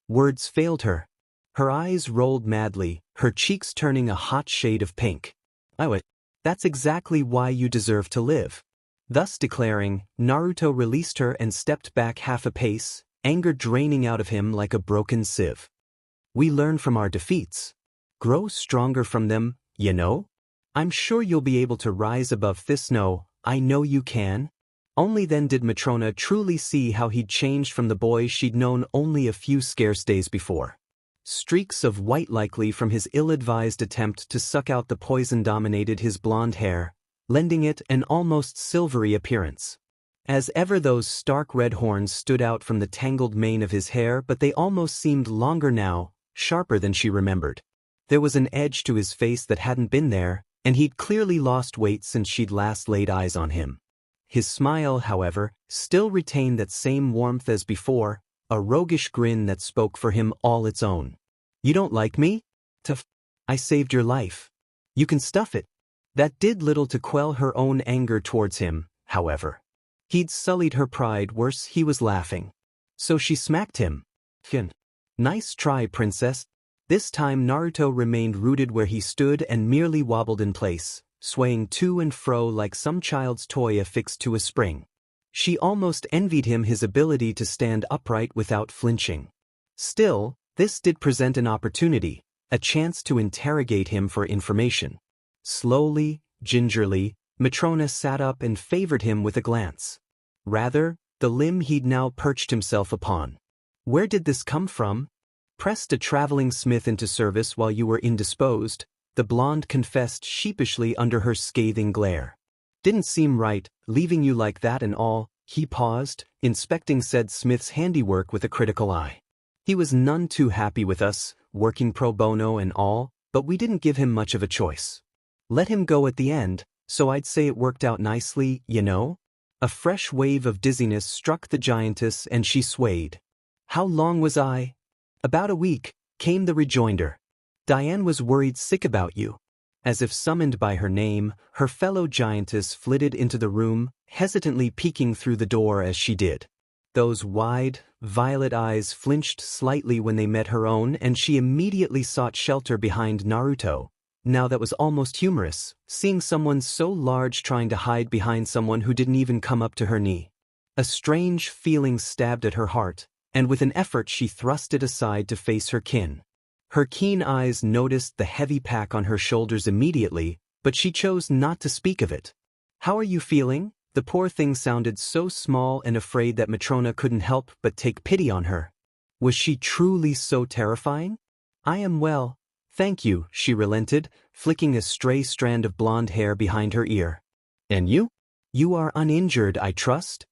Words failed her. Her eyes rolled madly, her cheeks turning a hot shade of pink. That's exactly why you deserve to live. Thus declaring, Naruto released her and stepped back half a pace, anger draining out of him like a broken sieve. We learn from our defeats. Grow stronger from them, you know? I'm sure you'll be able to rise above this. No, I know you can. Only then did Matrona truly see how he'd changed from the boy she'd known only a few scarce days before. Streaks of white likely from his ill-advised attempt to suck out the poison dominated his blonde hair, lending it an almost silvery appearance. As ever those stark red horns stood out from the tangled mane of his hair, but they almost seemed longer now, sharper than she remembered. There was an edge to his face that hadn't been there, and he'd clearly lost weight since she'd last laid eyes on him. His smile, however, still retained that same warmth as before, a roguish grin that spoke for him all its own. You don't like me? Tough. I saved your life. You can stuff it. That did little to quell her own anger towards him, however. He'd sullied her pride worse, he was laughing. So she smacked him. Nice try, princess. This time Naruto remained rooted where he stood and merely wobbled in place, swaying to and fro like some child's toy affixed to a spring. She almost envied him his ability to stand upright without flinching. Still, this did present an opportunity, a chance to interrogate him for information. Slowly, gingerly, Matrona sat up and favored him with a glance. Rather, the limb he'd now perched himself upon. Where did this come from? Pressed a traveling smith into service while you were indisposed, the blonde confessed sheepishly under her scathing glare. Didn't seem right, leaving you like that and all. He paused, inspecting said smith's handiwork with a critical eye. He was none too happy with us, working pro bono and all, but we didn't give him much of a choice. Let him go at the end, so I'd say it worked out nicely, you know? A fresh wave of dizziness struck the giantess and she swayed. How long was I? About a week, came the rejoinder. Diane was worried sick about you. As if summoned by her name, her fellow giantess flitted into the room, hesitantly peeking through the door as she did. Those wide, violet eyes flinched slightly when they met her own, and she immediately sought shelter behind Naruto. Now that was almost humorous, seeing someone so large trying to hide behind someone who didn't even come up to her knee. A strange feeling stabbed at her heart, and with an effort she thrust it aside to face her kin. Her keen eyes noticed the heavy pack on her shoulders immediately, but she chose not to speak of it. How are you feeling? The poor thing sounded so small and afraid that Matrona couldn't help but take pity on her. Was she truly so terrifying? I am well, thank you, she relented, flicking a stray strand of blonde hair behind her ear. And you? You are uninjured, I trust?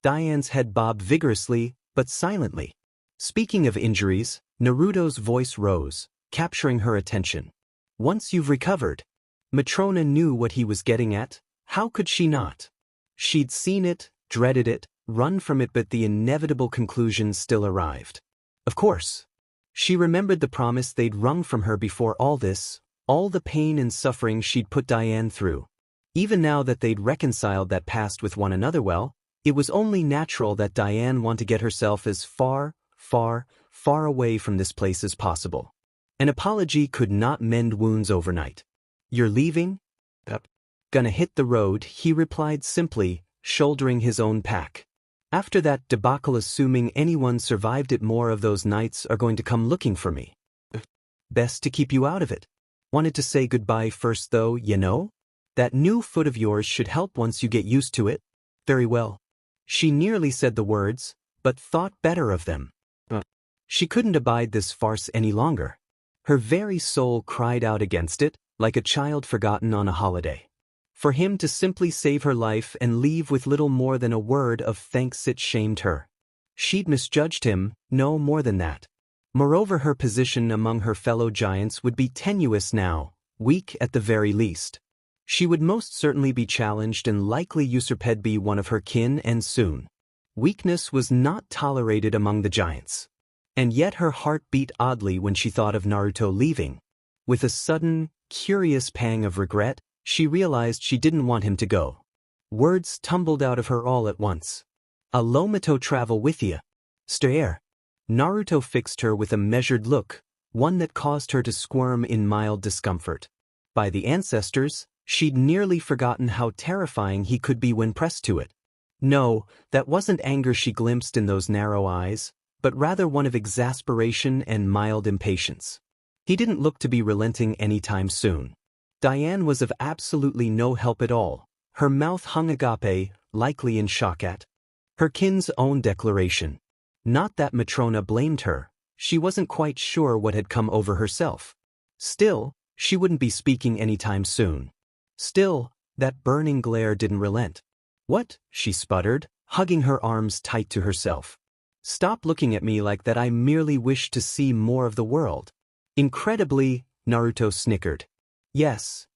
Diane's head bobbed vigorously, but silently. Speaking of injuries, Naruto's voice rose, capturing her attention. Once you've recovered. Matrona knew what he was getting at. How could she not? She'd seen it, dreaded it, run from it, but the inevitable conclusion still arrived. Of course. She remembered the promise they'd wrung from her before all this, all the pain and suffering she'd put Diane through. Even now that they'd reconciled that past with one another, well, it was only natural that Diane wanted to get herself as far away from this place as possible. An apology could not mend wounds overnight. You're leaving? Gonna hit the road, he replied simply, shouldering his own pack. After that debacle, assuming anyone survived it, more of those nights are going to come looking for me. Best to keep you out of it. Wanted to say goodbye first though, you know? That new foot of yours should help once you get used to it. Very well. She nearly said the words, but thought better of them. She couldn't abide this farce any longer. Her very soul cried out against it, like a child forgotten on a holiday. For him to simply save her life and leave with little more than a word of thanks, it shamed her. She'd misjudged him, no more than that. Moreover, her position among her fellow giants would be tenuous now, weak at the very least. She would most certainly be challenged and likely usurped be one of her kin and soon. Weakness was not tolerated among the giants. And yet her heart beat oddly when she thought of Naruto leaving. With a sudden, curious pang of regret, she realized she didn't want him to go. Words tumbled out of her all at once. "Alomato travel with ya. Stare." Naruto fixed her with a measured look, one that caused her to squirm in mild discomfort. By the ancestors, she'd nearly forgotten how terrifying he could be when pressed to it. No, that wasn't anger she glimpsed in those narrow eyes, but rather one of exasperation and mild impatience. He didn't look to be relenting anytime soon. Diane was of absolutely no help at all. Her mouth hung agape, likely in shock at her kin's own declaration. Not that Matrona blamed her, she wasn't quite sure what had come over herself. Still, she wouldn't be speaking anytime soon. Still, that burning glare didn't relent. "What?" she sputtered, hugging her arms tight to herself. "Stop looking at me like that. I merely wish to see more of the world." Incredibly, Naruto snickered. Yes,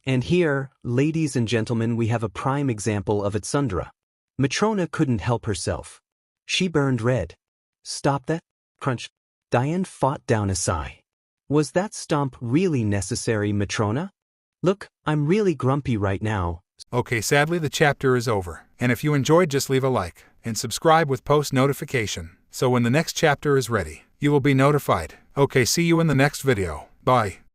and here, ladies and gentlemen, we have a prime example of Itsundra. Matrona couldn't help herself. She burned red. "Stop that!" Crunch. Diane fought down a sigh. Was that stomp really necessary, Matrona? "Look, I'm really grumpy right now." Okay, sadly the chapter is over. And if you enjoyed, just leave a like and subscribe with post notification, so when the next chapter is ready, you will be notified. Okay, see you in the next video. Bye.